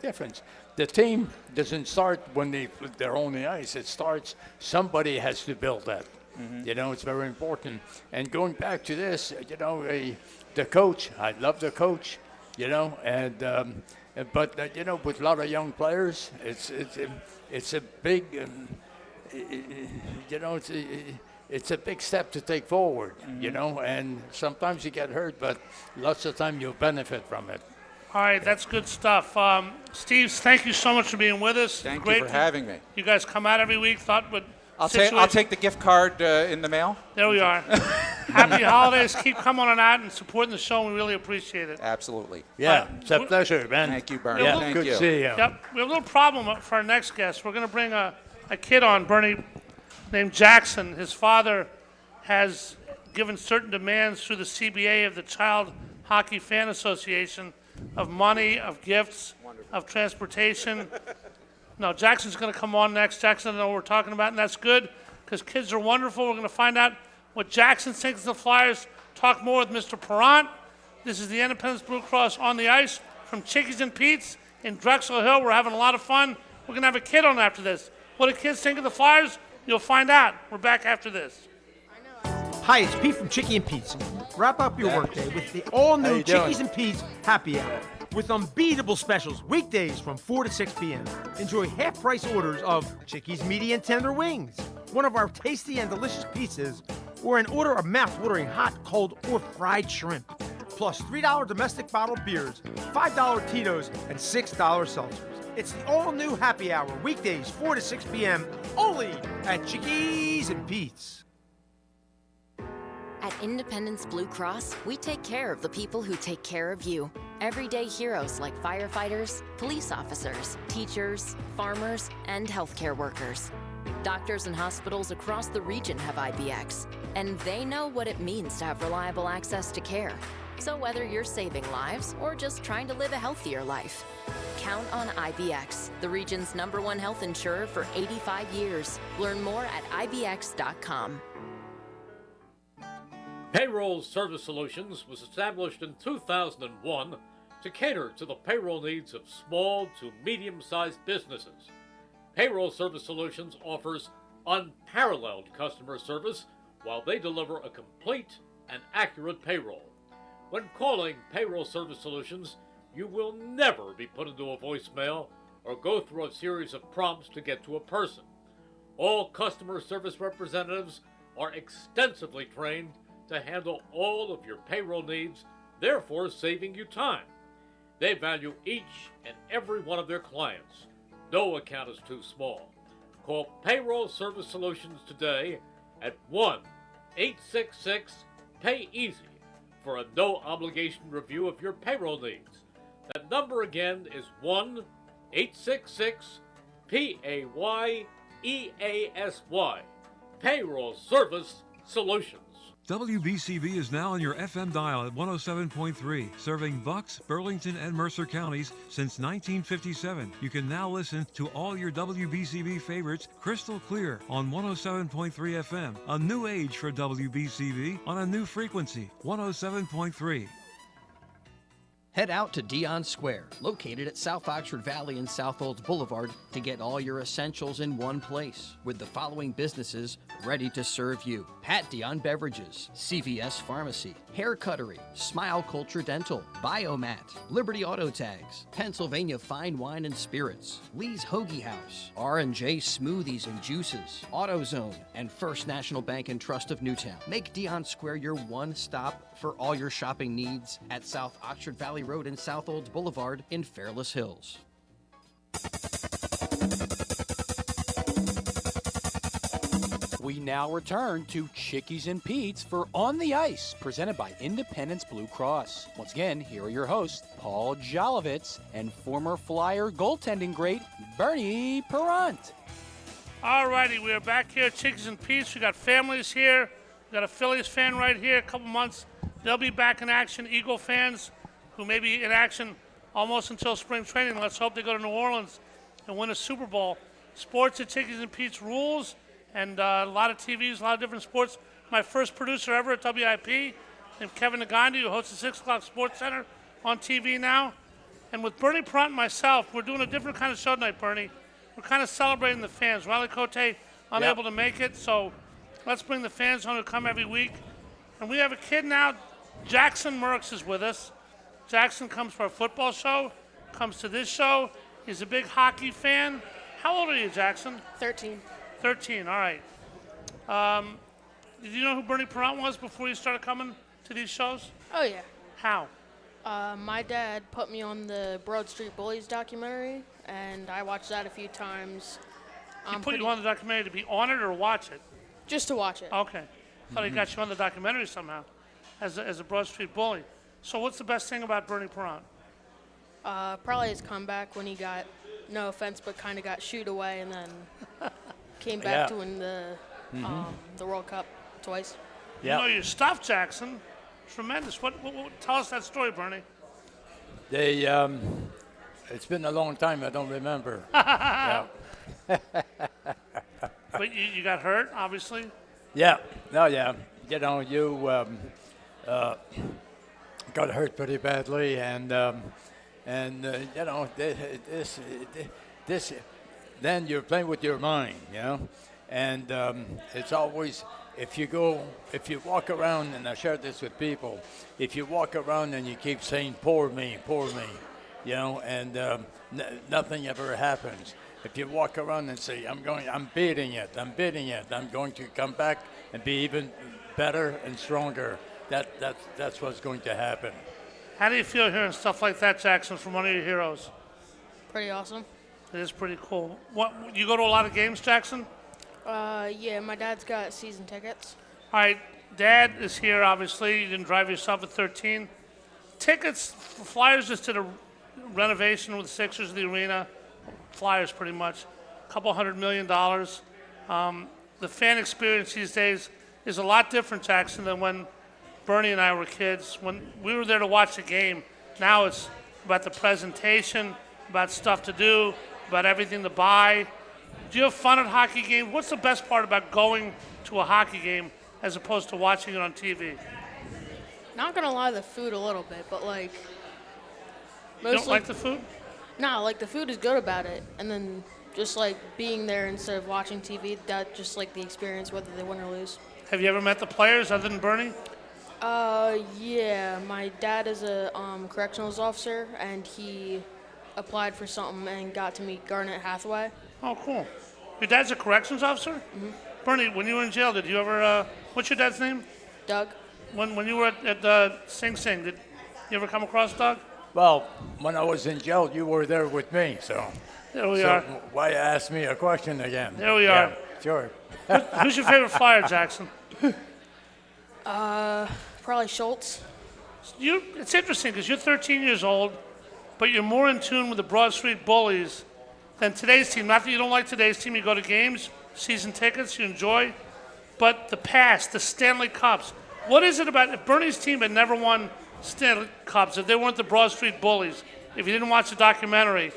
difference. The team doesn't start when they're on the ice. It starts. Somebody has to build that. It's very important. And going back to this, the coach. I love the coach. But with a lot of young players, it's a big. It's a big step to take forward, and sometimes you get hurt, but lots of time you'll benefit from it. All right, that's good stuff. Steve, thank you so much for being with us. Thank Great you for having me. You guys come out every week. I'll take the gift card in the mail. There we are. Happy holidays. Keep coming on out and supporting the show. We really appreciate it. Absolutely. Yeah, it's a pleasure, man. Thank you, Bernie. Yeah, Thank good you. to see you. Yep. We have a little problem for our next guest. We're going to bring a kid on, Bernie, named Jackson. His father has given certain demands through the CBA of the Child Hockey Fan Association of money, of gifts, of transportation. No, Jackson's going to come on next. Jackson knows what we're talking about, and that's good because kids are wonderful. We're going to find out what Jackson thinks of the Flyers. Talk more with Mr. Perrant. This is the Independence Blue Cross on the ice from Chickies and Pete's in Drexel Hill. We're having a lot of fun. We're going to have a kid on after this. What do kids think of the Flyers? You'll find out. We're back after this. Hi, it's Pete from Chickie and Pete's. Wrap up your workday with the all-new Chickies and Pete's Happy Hour with unbeatable specials weekdays from 4 to 6 p.m. Enjoy half-price orders of Chickies medium tender wings, one of our tasty and delicious pizzas, or an order of mouth-watering hot, cold, or fried shrimp. Plus $3 domestic bottled beers, $5 Tito's, and $6 seltzers. It's the all-new Happy Hour weekdays 4 to 6 p.m. only at Chickies and Pete's. At Independence Blue Cross, we take care of the people who take care of you. Everyday heroes like firefighters, police officers, teachers, farmers, and healthcare workers. Doctors and hospitals across the region have IBX, and they know what it means to have reliable access to care. So whether you're saving lives or just trying to live a healthier life, count on IBX, the region's #1 health insurer for 85 years. Learn more at IBX.com. Payroll Service Solutions was established in 2001 to cater to the payroll needs of small to medium-sized businesses. Payroll Service Solutions offers unparalleled customer service while they deliver a complete and accurate payroll. When calling Payroll Service Solutions, you will never be put into a voicemail or go through a series of prompts to get to a person. All customer service representatives are extensively trained to handle all of your payroll needs, therefore saving you time. They value each and every one of their clients. No account is too small. Call Payroll Service Solutions today at 1-866-PAY-EASY for a no-obligation review of your payroll needs. That number again is 1-866-PAYEASY. Payroll Service Solutions. WBCB is now on your FM dial at 107.3, serving Bucks, Burlington, and Mercer counties since 1957. You can now listen to all your WBCB favorites crystal clear on 107.3 FM. A new age for WBCB on a new frequency, 107.3. Head out to Dion Square, located at South Oxford Valley and South Olds Boulevard, to get all your essentials in one place, with the following businesses ready to serve you: Pat Dion Beverages, CVS Pharmacy, Hair Cuttery, Smile Culture Dental, Biomat, Liberty Auto Tags, Pennsylvania Fine Wine and Spirits, Lee's Hoagie House, R&J Smoothies and Juices, AutoZone, and First National Bank and Trust of Newtown. Make Dion Square your one stop for all your shopping needs at South Oxford Valley Road and South Olds Boulevard in Fairless Hills. We now return to Chickies and Pete's for On the Ice, presented by Independence Blue Cross. Once again, here are your hosts, Paul Jolovitz and former Flyer goaltending great Bernie Perrant. All righty, we are back here at Chickies and Pete's. We got families here. We got a Phillies fan right here. A couple months, they'll be back in action. Eagle fans who may be in action almost until spring training. Let's hope they go to New Orleans and win a Super Bowl. Sports at Chickies and Pete's rules, and a lot of TVs, a lot of different sports. My first producer ever at WIP, named Kevin Nagandi, who hosts the 6 o'clock Sports Center on TV now. And with Bernie Perrant and myself, we're doing a different kind of show tonight, Bernie. We're kind of celebrating the fans. Riley Cote unable to make it, so let's bring the fans on who come every week. And we have a kid now. Jackson Merckx is with us. Jackson comes for our football show, comes to this show. He's a big hockey fan. How old are you, Jackson? 13. 13, all right. Did you know who Bernie Perrant was before you started coming to these shows? Oh, yeah. How? My dad put me on the Broad Street Bullies documentary, and I watched that a few times. He put you on the documentary to be on it or watch it? Just to watch it. Okay. Thought he got you on the documentary somehow as a Broad Street Bully. So what's the best thing about Bernie Perrant? Probably his comeback when he got, no offense, but kind of got shooed away and then came back to win the World Cup twice. You know your stuff, Jackson. Tremendous. What tell us that story, Bernie. They, it's been a long time. I don't remember. But you got hurt, obviously. Yeah. No. Yeah. You know, you got hurt pretty badly, and you know, this. Then you're playing with your mind, you know, and it's always. If you walk around, and I share this with people, if you walk around and you keep saying, poor me, you know, and nothing ever happens. If you walk around and say, I'm beating it, I'm going to come back and be even better and stronger, that's what's going to happen. How do you feel hearing stuff like that, Jackson, from one of your heroes? Pretty awesome. It is pretty cool. What, you go to a lot of games, Jackson? Yeah, my dad's got season tickets. All right, Dad is here, obviously. You didn't drive yourself at 13. Tickets, Flyers just did a renovation with the Sixers of the arena. Flyers, pretty much. A couple $100 million. The fan experience these days is a lot different, Jackson, than when Bernie and I were kids. When we were there to watch the game, now it's about the presentation, about stuff to do, about everything to buy. Do you have fun at hockey games? What's the best part about going to a hockey game as opposed to watching it on TV? Not gonna lie, the food a little bit, but like mostly. You don't like the food? No, like the food is good about it, and then just like being there instead of watching TV, that just like the experience, whether they win or lose. Have you ever met the players other than Bernie? Yeah. My dad is a correctionals officer, and he applied for something and got to meet Garnett Hathaway. Oh, cool. Your dad's a corrections officer? Mm-hmm. Bernie, when you were in jail, did you ever, what's your dad's name? Doug. When you were at Sing Sing, did you ever come across Doug? Well, when I was in jail, you were there with me, so. There we are. Why ask me a question again? There we are. Sure. Who's your favorite Flyer, Jackson? Probably Schultz. It's interesting because you're 13 years old, but you're more in tune with the Broad Street Bullies than today's team. Not that you don't like today's team. You go to games, season tickets, you enjoy. But the past, the Stanley Cups. What is it about if Bernie's team had never won Stanley Cups, if they weren't the Broad Street Bullies, if you didn't watch the documentary,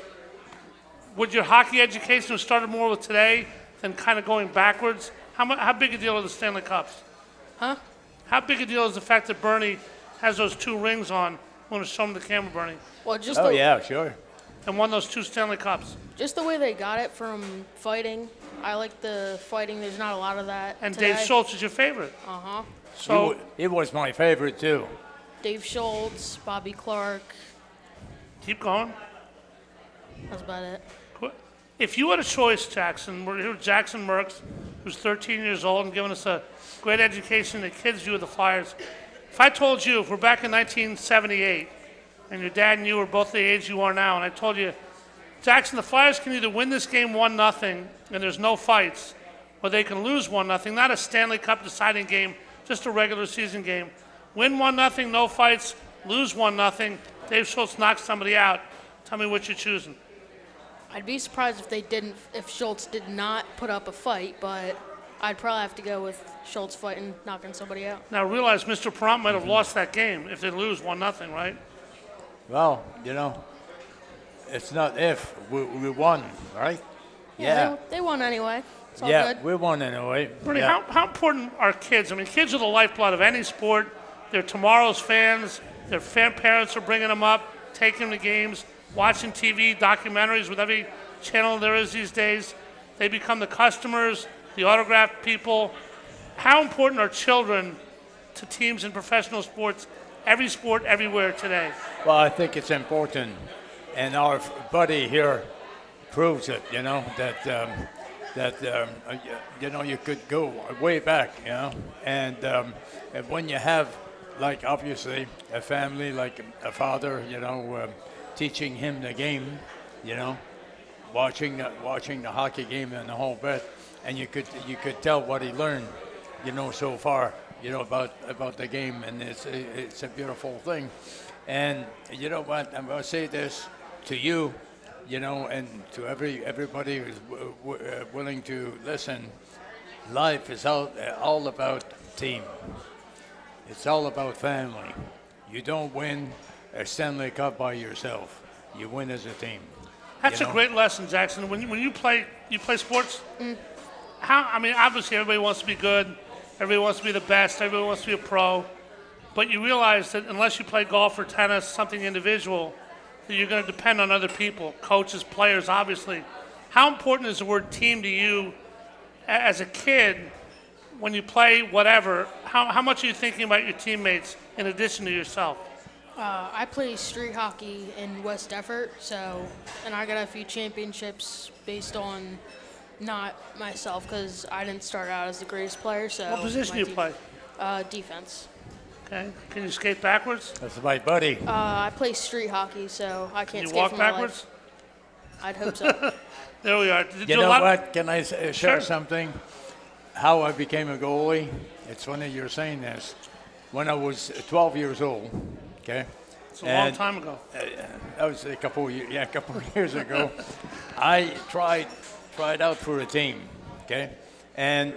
would your hockey education have started more with today than kind of going backwards? How big a deal are the Stanley Cups? Huh? How big a deal is the fact that Bernie has those 2 rings on Want to show them the camera, Bernie? Well, just Oh, yeah, sure. And won those 2 Stanley Cups. just the way they got it from fighting. I like the fighting. There's not a lot of that. And today. Dave Schultz is your favorite. Uh-huh. So He was my favorite, too. Dave Schultz, Bobby Clark. keep going. That's about it. If you had a choice, Jackson, we're here with Jackson Merckx, who's 13 years old and giving us a great education in the kids' view of the Flyers. If I told you, if we're back in 1978, and your dad and you were both the age you are now, and I told you, Jackson, the Flyers can either win this game 1-0, and there's no fights, or they can lose 1-0, not a Stanley Cup deciding game, just a regular season game. Win 1-0, no fights, lose 1-0, Dave Schultz knocks somebody out. Tell me what you're choosing. I'd be surprised if Schultz did not put up a fight, but I'd probably have to go with Schultz fighting, knocking somebody out. Now realize Mr. Perron might have lost that game if they lose 1-0, right? Well, it's not if. We won, right? Yeah. They won anyway. It's all Yeah, good. we won anyway. Bernie, Yeah. how important are kids? I mean, kids are the lifeblood of any sport. They're tomorrow's fans. Their parents are bringing them up, taking them to games, watching TV, documentaries with every channel there is these days. They become the customers, the autograph people. How important are children to teams in professional sports, every sport, everywhere today? Well, I think it's important, and our buddy here proves it. That you could go way back. And when you have, like, obviously a family, like a father, teaching him the game, watching the hockey game and the whole bit, and you could tell what he learned, so far, about the game, and it's a beautiful thing. And you know what? I'm going to say this to you, and to everybody who's willing to listen. Life is all about team. It's all about family. You don't win a Stanley Cup by yourself. You win as a team. That's a great lesson, Jackson. When you play sports, obviously everybody wants to be good. Everybody wants to be the best. Everybody wants to be a pro. But you realize that unless you play golf or tennis, something individual, that you're going to depend on other people, coaches, players, obviously. How important is the word team to you as a kid when you play whatever? How much are you thinking about your teammates in addition to yourself? I play street hockey in West Effort, and I got a few championships based on not myself because I didn't start out as the greatest player. So what position do you play? Defense. Okay. Can you skate backwards? That's my buddy. I play street hockey, so I can't Can you skate walk for backwards? my life. I'd hope so. There we are. You know what? Can I share Sure. something? How I became a goalie? It's funny you're saying this. When I was 12 years old, okay? It's a long time ago. That was a couple of years ago. I tried out for a team, okay? And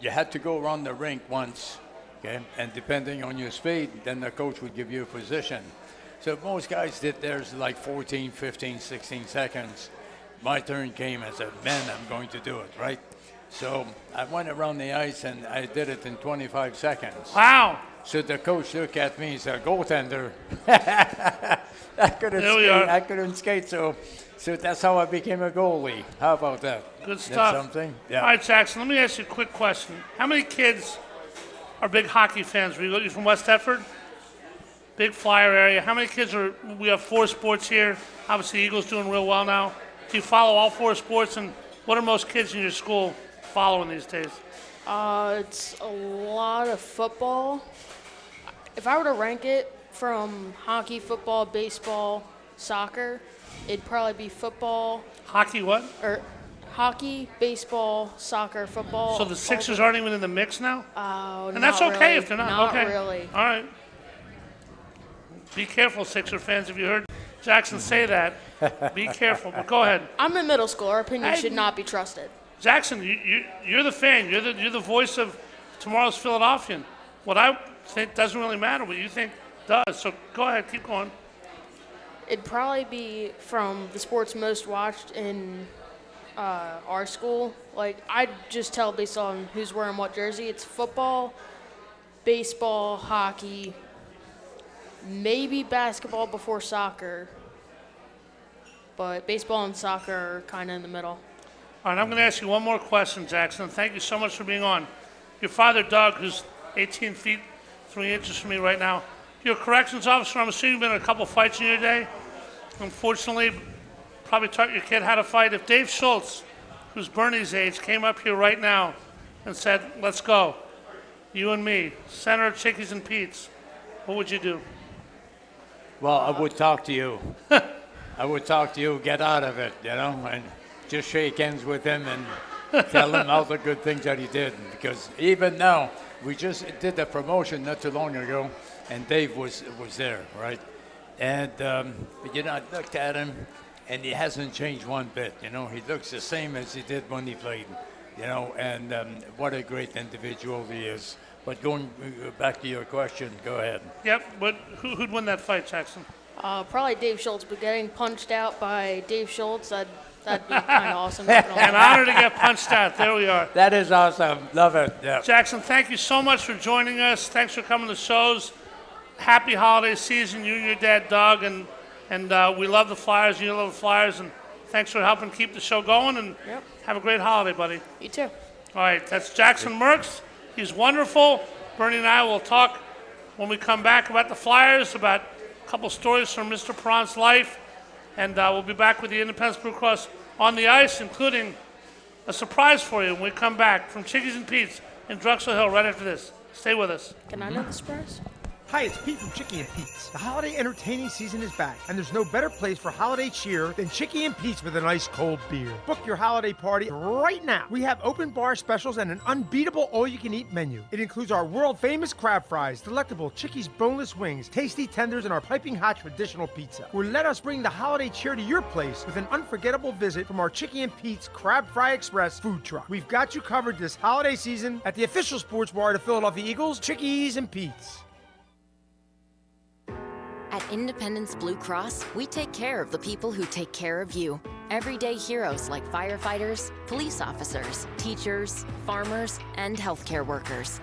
you had to go around the rink once, okay? And depending on your speed, then the coach would give you a position. So most guys did theirs like 14, 15, 16 seconds. My turn came. I said, man, I'm going to do it, right? So I went around the ice, and I did it in 25 seconds. Wow. So the coach looked at me and said, goaltender. I couldn't skate, so that's how I became a goalie. How about that? Good stuff. That's something? Yeah. All right, Jackson, let me ask you a quick question. How many kids are big hockey fans? You from West Effort? Big Flyer area. How many kids are, we have 4 sports here. Obviously, Eagles doing real well now. Do you follow all 4 sports, and what are most kids in your school following these days? It's a lot of football. If I were to rank it from hockey, football, baseball, soccer, it'd probably be football. Hockey what? Or hockey, baseball, soccer, football. So the Sixers aren't even in the mix now? Oh, and that's okay really. if they're not. Not okay. really. All right. Be careful, Sixer fans. If you heard Jackson say that, be careful. But go ahead. I'm in middle school. Our opinion should not be trusted. Jackson, you're the fan. You're the voice of tomorrow's Philadelphian. What I think doesn't really matter. What you think does. So go ahead. Keep going. It'd probably be from the sports most watched in our school. Like, I'd just tell based on who's wearing what jersey. It's football, baseball, hockey, maybe basketball before soccer, but baseball and soccer are kind of in the middle. All right, I'm going to ask you one more question, Jackson. Thank you so much for being on. Your father, Doug, who's 18 feet 3 inches from me right now, you're a corrections officer. I'm assuming you've been in a couple fights in your day. Unfortunately, probably taught your kid how to fight. If Dave Schultz, who's Bernie's age, came up here right now and said, let's go, you and me, center of Chickies and Pete's, what would you do? Well, I would talk to you. I would talk to you, get out of it, and just shake hands with him and tell him all the good things that he did. Because even now, we just did a promotion not too long ago, and Dave was there, right? And, I looked at him, and he hasn't changed one bit, He looks the same as he did when he played, and what a great individual he is. But going back to your question, go ahead. Yep, but who'd win that fight, Jackson? Probably Dave Schultz, but getting punched out by Dave Schultz, that'd be kind of awesome. An honor to get punched out. There we are. That is awesome. Love it. Yeah. Jackson, thank you so much for joining us. Thanks for coming to shows. Happy holiday season, you and your dad, Doug, and we love the Flyers. You love the Flyers, and thanks for helping keep the show going. And have a great holiday, buddy. You too. All right, that's Jackson Merckx. He's wonderful. Bernie and I will talk when we come back about the Flyers, about a couple stories from Mr. Perron's life, and we'll be back with the Independence Blue Cross on the ice, including a surprise for you when we come back from Chickies and Pete's in Drexel Hill right after this. Stay with us. Can I know the surprise? Hi, it's Pete from Chickie and Pete's. The holiday entertaining season is back, and there's no better place for holiday cheer than Chickie and Pete's with an ice cold beer. Book your holiday party right now. We have open bar specials and an unbeatable all-you-can-eat menu. It includes our world-famous crab fries, delectable Chickie's boneless wings, tasty tenders, and our piping hot traditional pizza. Or let us bring the holiday cheer to your place with an unforgettable visit from our Chickie and Pete's Crab Fry Express food truck. We've got you covered this holiday season at the official sports bar of the Philadelphia Eagles, Chickies and Pete's. At Independence Blue Cross, we take care of the people who take care of you. Everyday heroes like firefighters, police officers, teachers, farmers, and healthcare workers.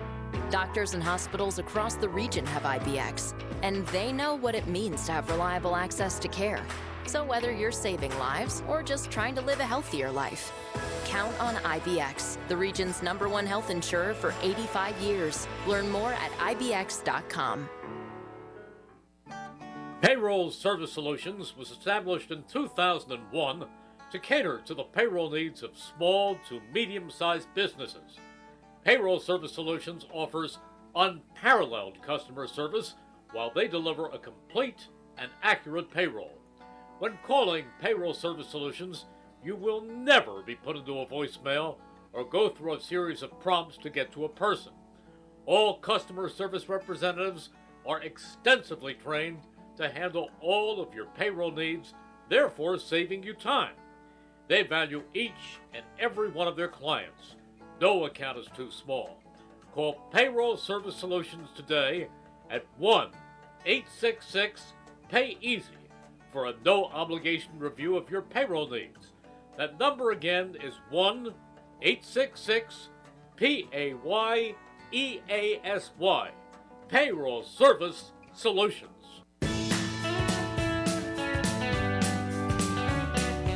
Doctors and hospitals across the region have IBX, and they know what it means to have reliable access to care. So whether you're saving lives or just trying to live a healthier life, count on IBX, the region's #1 health insurer for 85 years. Learn more at IBX.com. Payroll Service Solutions was established in 2001 to cater to the payroll needs of small to medium-sized businesses. Payroll Service Solutions offers unparalleled customer service while they deliver a complete and accurate payroll. When calling Payroll Service Solutions, you will never be put into a voicemail or go through a series of prompts to get to a person. All customer service representatives are extensively trained to handle all of your payroll needs, therefore saving you time. They value each and every one of their clients. No account is too small. Call Payroll Service Solutions today at 1-866-PAY-EASY for a no-obligation review of your payroll needs. That number again is 1-866-PAYEASY. Payroll Service Solutions.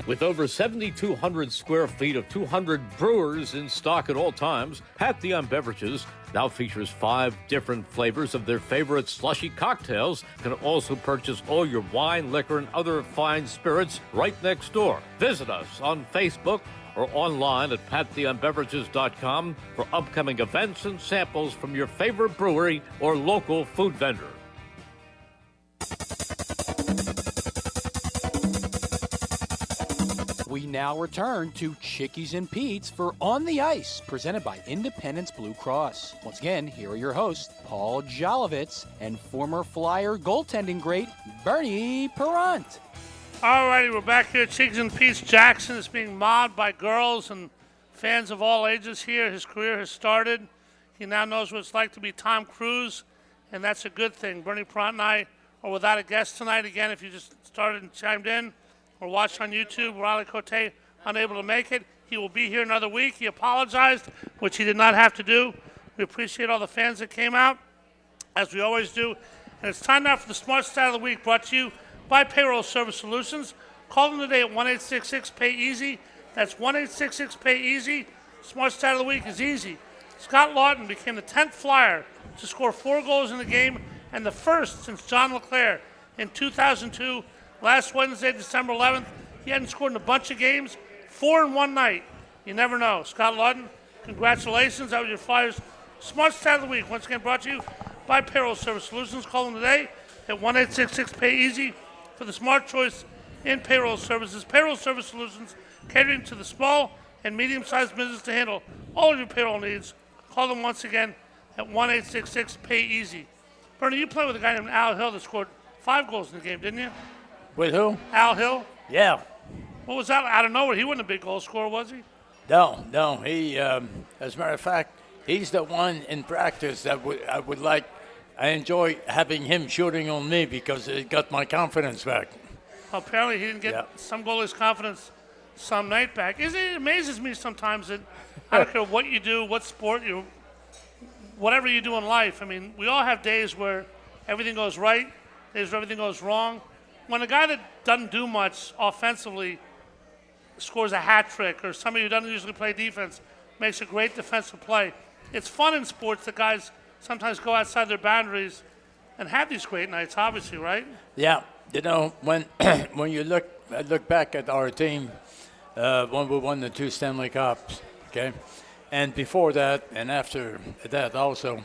With over 7,200 square feet of 200 brewers in stock at all times, Pat Dion Beverages now features 5 different flavors of their favorite slushy cocktails. You can also purchase all your wine, liquor, and other fine spirits right next door. Visit us on Facebook or online at patdionbeverages.com for upcoming events and samples from your favorite brewery or local food vendor. We now return to Chickies and Pete's for On the Ice, presented by Independence Blue Cross. Once again, here are your hosts, Paul Jolovitz and former Flyer goaltending great Bernie Perron. All righty, we're back here at Chickies and Pete's. Jackson is being mobbed by girls and fans of all ages here. His career has started. He now knows what it's like to be Tom Cruise, and that's a good thing. Bernie Perron and I are without a guest tonight. Again, if you just started and chimed in, or watched on YouTube, Riley Cote unable to make it. He will be here another week. He apologized, which he did not have to do. We appreciate all the fans that came out, as we always do And it's time now for the Smart Stat of the Week, brought to you by Payroll Service Solutions. Call them today at 1-866-PAY-EASY. That's 1-866-PAY-EASY. Smart Stat of the Week is easy. Scott Lawton became the 10th Flyer to score 4 goals in the game and the first since John LeClaire in 2002. Last Wednesday, December 11th, he hadn't scored in a bunch of games, 4 in one night. You never know. Scott Lawton, congratulations. That was your Flyers Smart Stat of the Week. Once again, brought to you by Payroll Service Solutions. Call them today at 1-866-PAY-EASY for the smart choice in payroll services. Payroll Service Solutions, catering to the small and medium-sized business to handle all of your payroll needs. Call them once again at 1-866-PAY-EASY. Bernie, you played with a guy named Al Hill that scored 5 goals in the game, didn't you? With who? Al Hill. Yeah. What was that? Out of nowhere, he wasn't a big goal scorer, was he? No. He, as a matter of fact, he's the one in practice that I enjoy having him shooting on me because it got my confidence back. Well, apparently he didn't get some goalie's confidence some night back. It amazes me sometimes that I don't care what you do, what sport whatever you do in life. I mean, we all have days where everything goes right, days where everything goes wrong. When a guy that doesn't do much offensively scores a hat trick, or somebody who doesn't usually play defense makes a great defensive play, it's fun in sports that guys sometimes go outside their boundaries and have these great nights, obviously, right? Yeah. You know, when you look back at our team when we won the 2 Stanley Cups, okay, and before that and after that also,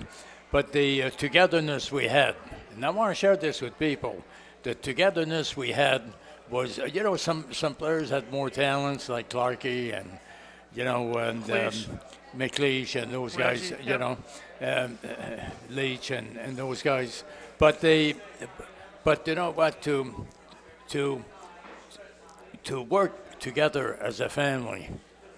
but the togetherness we had, and I want to share this with people, the togetherness we had was, some players had more talents like Clarkey and, and McLeish and those guys, Leach and those guys, but you know what? To work together as a family,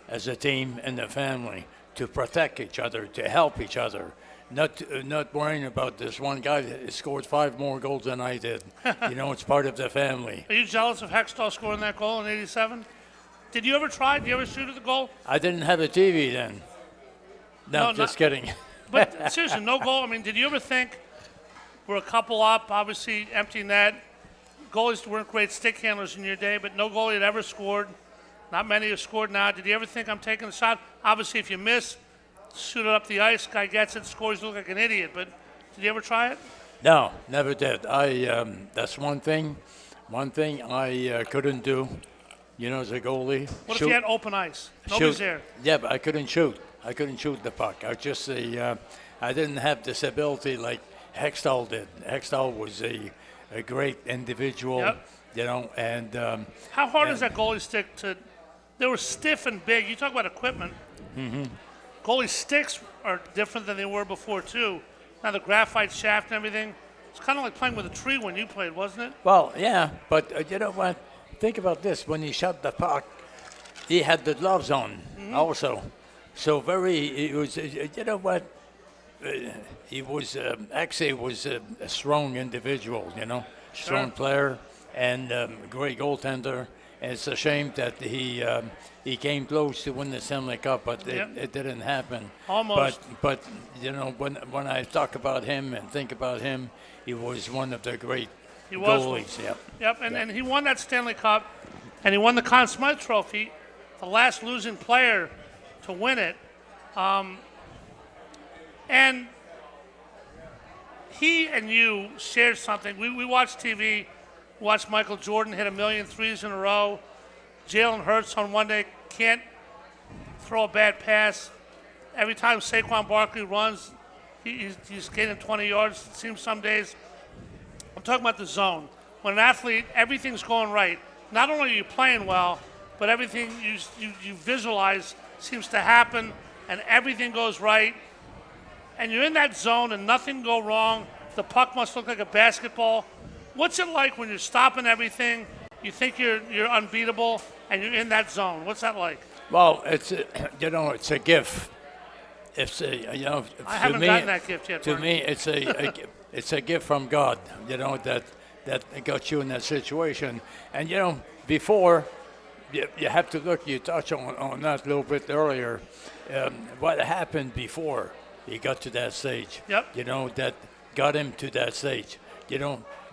as a team and a family, to protect each other, to help each other, not worrying about this one guy that scored 5 more goals than I did. It's part of the family. Are you jealous of Hextall scoring that goal in '87? Did you ever try? Did you ever shoot at the goal? I didn't have a TV then. No, just kidding. But seriously, no goal. I mean, did you ever think we're a couple up, obviously empty net? Goalies weren't great stick handlers in your day, but no goalie had ever scored. Not many have scored now. Did you ever think I'm taking a shot? Obviously, if you miss, shoot it up the ice, guy gets it, scores, you look like an idiot. But did you ever try it? No, never did. That's one thing I couldn't do, as a goalie. What if you had open ice? Nobody's there. Yeah, but I couldn't shoot. I couldn't shoot the puck. I just I didn't have this ability like Hextall did. Hextall was a great individual, and how hard is that goalie stick to? They were stiff and big. You talk about equipment. Mm-hmm. Goalie sticks are different than they were before too. Now the graphite shaft and everything. It's kind of like playing with a tree when you played, wasn't it? Well, yeah, but you know what? Think about this. When he shot the puck, he had the gloves on also. So he was, he was actually was a strong individual, strong player and great goaltender. And it's a shame that he came close to win the Stanley Cup, but it didn't happen. Almost. But when I talk about him and think about him, he was one of the great goalies. Yep. And he won that Stanley Cup, and he won the Conn Smythe Trophy, the last losing player to win it. And he and you shared something. We watched TV, watched Michael Jordan hit 1 million threes in a row. Jalen Hurts on one day can't throw a bad pass. Every time Saquon Barkley runs, he's gaining 20 yards. It seems some days. I'm talking about the zone. When an athlete, everything's going right. Not only are you playing well, but everything you visualize seems to happen, and everything goes right. And you're in that zone, and nothing go wrong. The puck must look like a basketball. What's it like when you're stopping everything? You think you're unbeatable, and you're in that zone. What's that like? Well, it's a gift. It's I haven't gotten that gift yet. To me, it's a gift from God. That got you in that situation. And before, you have to look. You touched on that a little bit earlier. What happened before he got to that stage? Yep. That got him to that stage.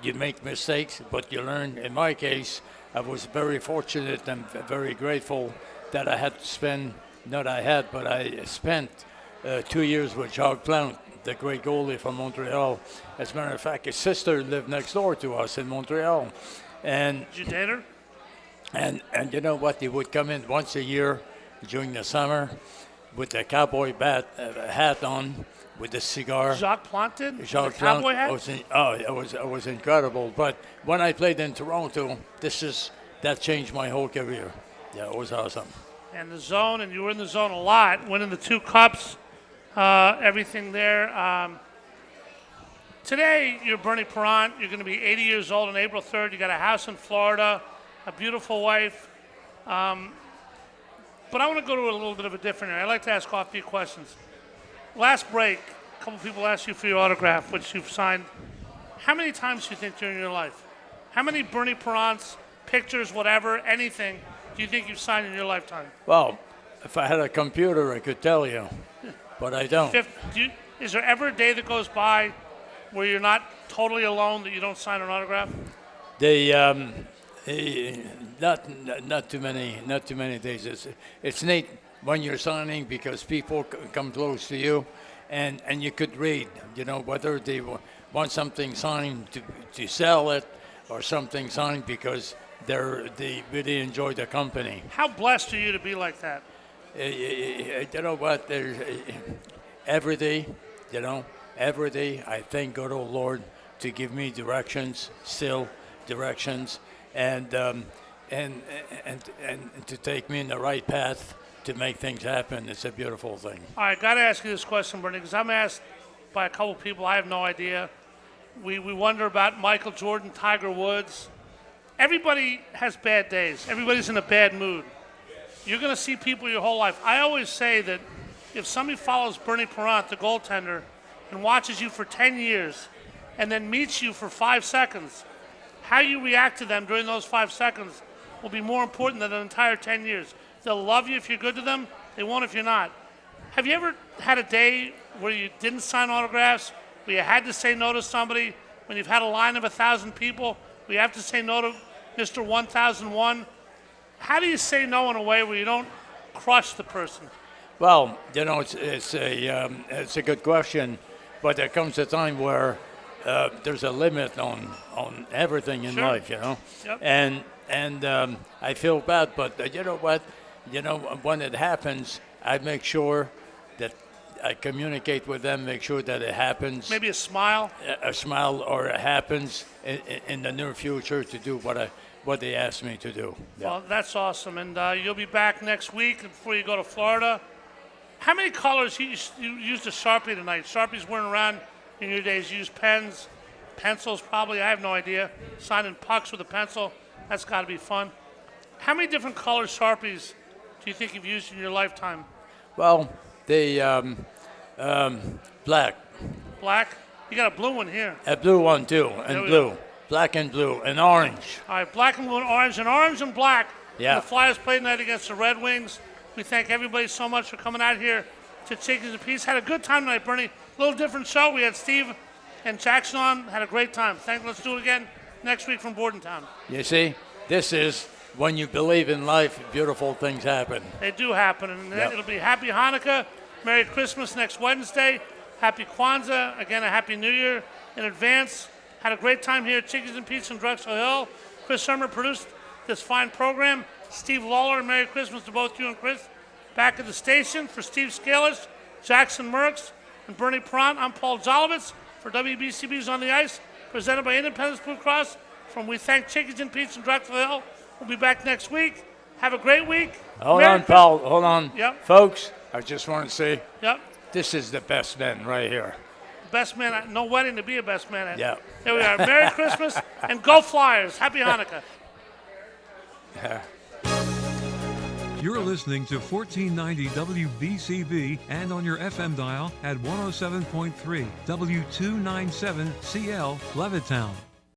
you make mistakes, but you learn. In my case, I was very fortunate and very grateful that I had to spend, not I had, but I spent 2 years with Jacques Plante, the great goalie from Montreal. As a matter of fact, his sister lived next door to us in Montreal. And did you date her? And you know what? He would come in once a year during the summer with a cowboy hat on, with a cigar. Jacques Plante did? Jacques the cowboy hat? It was incredible. But when I played in Toronto, that changed my whole career. Yeah, it was awesome. And the zone, and you were in the zone a lot, winning the 2 cups, everything there. Today, you're Bernie Parent. You're going to be 80 years old on April 3rd. You got a house in Florida, a beautiful wife. But I want to go to a little bit of a different area. I like to ask off-beat questions. Last break, a couple people asked you for your autograph, which you've signed. How many times do you think during your life? How many Bernie Parents, pictures, whatever, anything, do you think you've signed in your lifetime? Well, if I had a computer, I could tell you, but I don't. Is there ever a day that goes by where you're not totally alone, that you don't sign an autograph? Not too many days. It's neat when you're signing because people come close to you, and you could read, whether they want something signed to sell it or something signed because they really enjoy the company. How blessed are you to be like that? You know what? There's every day, I thank God, oh Lord, to give me directions, and to take me in the right path to make things happen. It's a beautiful thing. All right, got to ask you this question, Bernie, because I'm asked by a couple people. I have no idea. We wonder about Michael Jordan, Tiger Woods. Everybody has bad days. Everybody's in a bad mood. You're going to see people your whole life. I always say that if somebody follows Bernie Parent, the goaltender, and watches you for 10 years and then meets you for 5 seconds, how you react to them during those 5 seconds will be more important than an entire 10 years. They'll love you if you're good to them. They won't if you're not. Have you ever had a day where you didn't sign autographs, where you had to say no to somebody, when you've had a line of 1,000 people, where you have to say no to Mr. 1001? How do you say no in a way where you don't crush the person? Well, it's a good question, but there comes a time where there's a limit on everything in life, Yep. And I feel bad, but you know what? When it happens, I make sure that I communicate with them, make sure that it happens. Maybe a smile? A smile, or it happens in the near future to do what they asked me to do. Yeah. Well, that's awesome. And you'll be back next week before you go to Florida. How many colors you used a Sharpie tonight? Sharpies weren't around in your days. You used pens, pencils probably. I have no idea. Signing pucks with a pencil. That's got to be fun. How many different color Sharpies do you think you've used in your lifetime? Well, black. Black? You got a blue one here. A blue one too, and blue. Black and blue, and orange. All right, black and blue and orange and black. Yeah. And the Flyers played tonight against the Red Wings. We thank everybody so much for coming out here to Chickens and Pete's. Had a good time tonight, Bernie. A little different show. We had Steve and Jackson on. Had a great time. Let's do it again next week from Bordentown. You see, this is when you believe in life, beautiful things happen. They do happen, and It'll be Happy Hanukkah, Merry Christmas next Wednesday, Happy Kwanzaa, again a Happy New Year in advance. Had a great time here at Chickens and Pete's in Drexel Hill. Chris Summer produced this fine program. Steve Lawler, Merry Christmas to both you and Chris. Back at the station for Steve Scalish, Jackson Merckx, and Bernie Parent, I'm Paul Jolovitz for WBCB's On the Ice, presented by Independence Blue Cross. We thank Chickens and Pete's in Drexel Hill. We'll be back next week. Have a great week. Hold on, Paul. Hold on. Yep. Folks, I just want to say, yep, this is the best man right here. Best man, no wedding to be a best man at. Yeah. There we are. Merry Christmas and go Flyers. Happy Hanukkah. You're listening to 1490 WBCB and on your FM dial at 107.3 W297CL Levittown.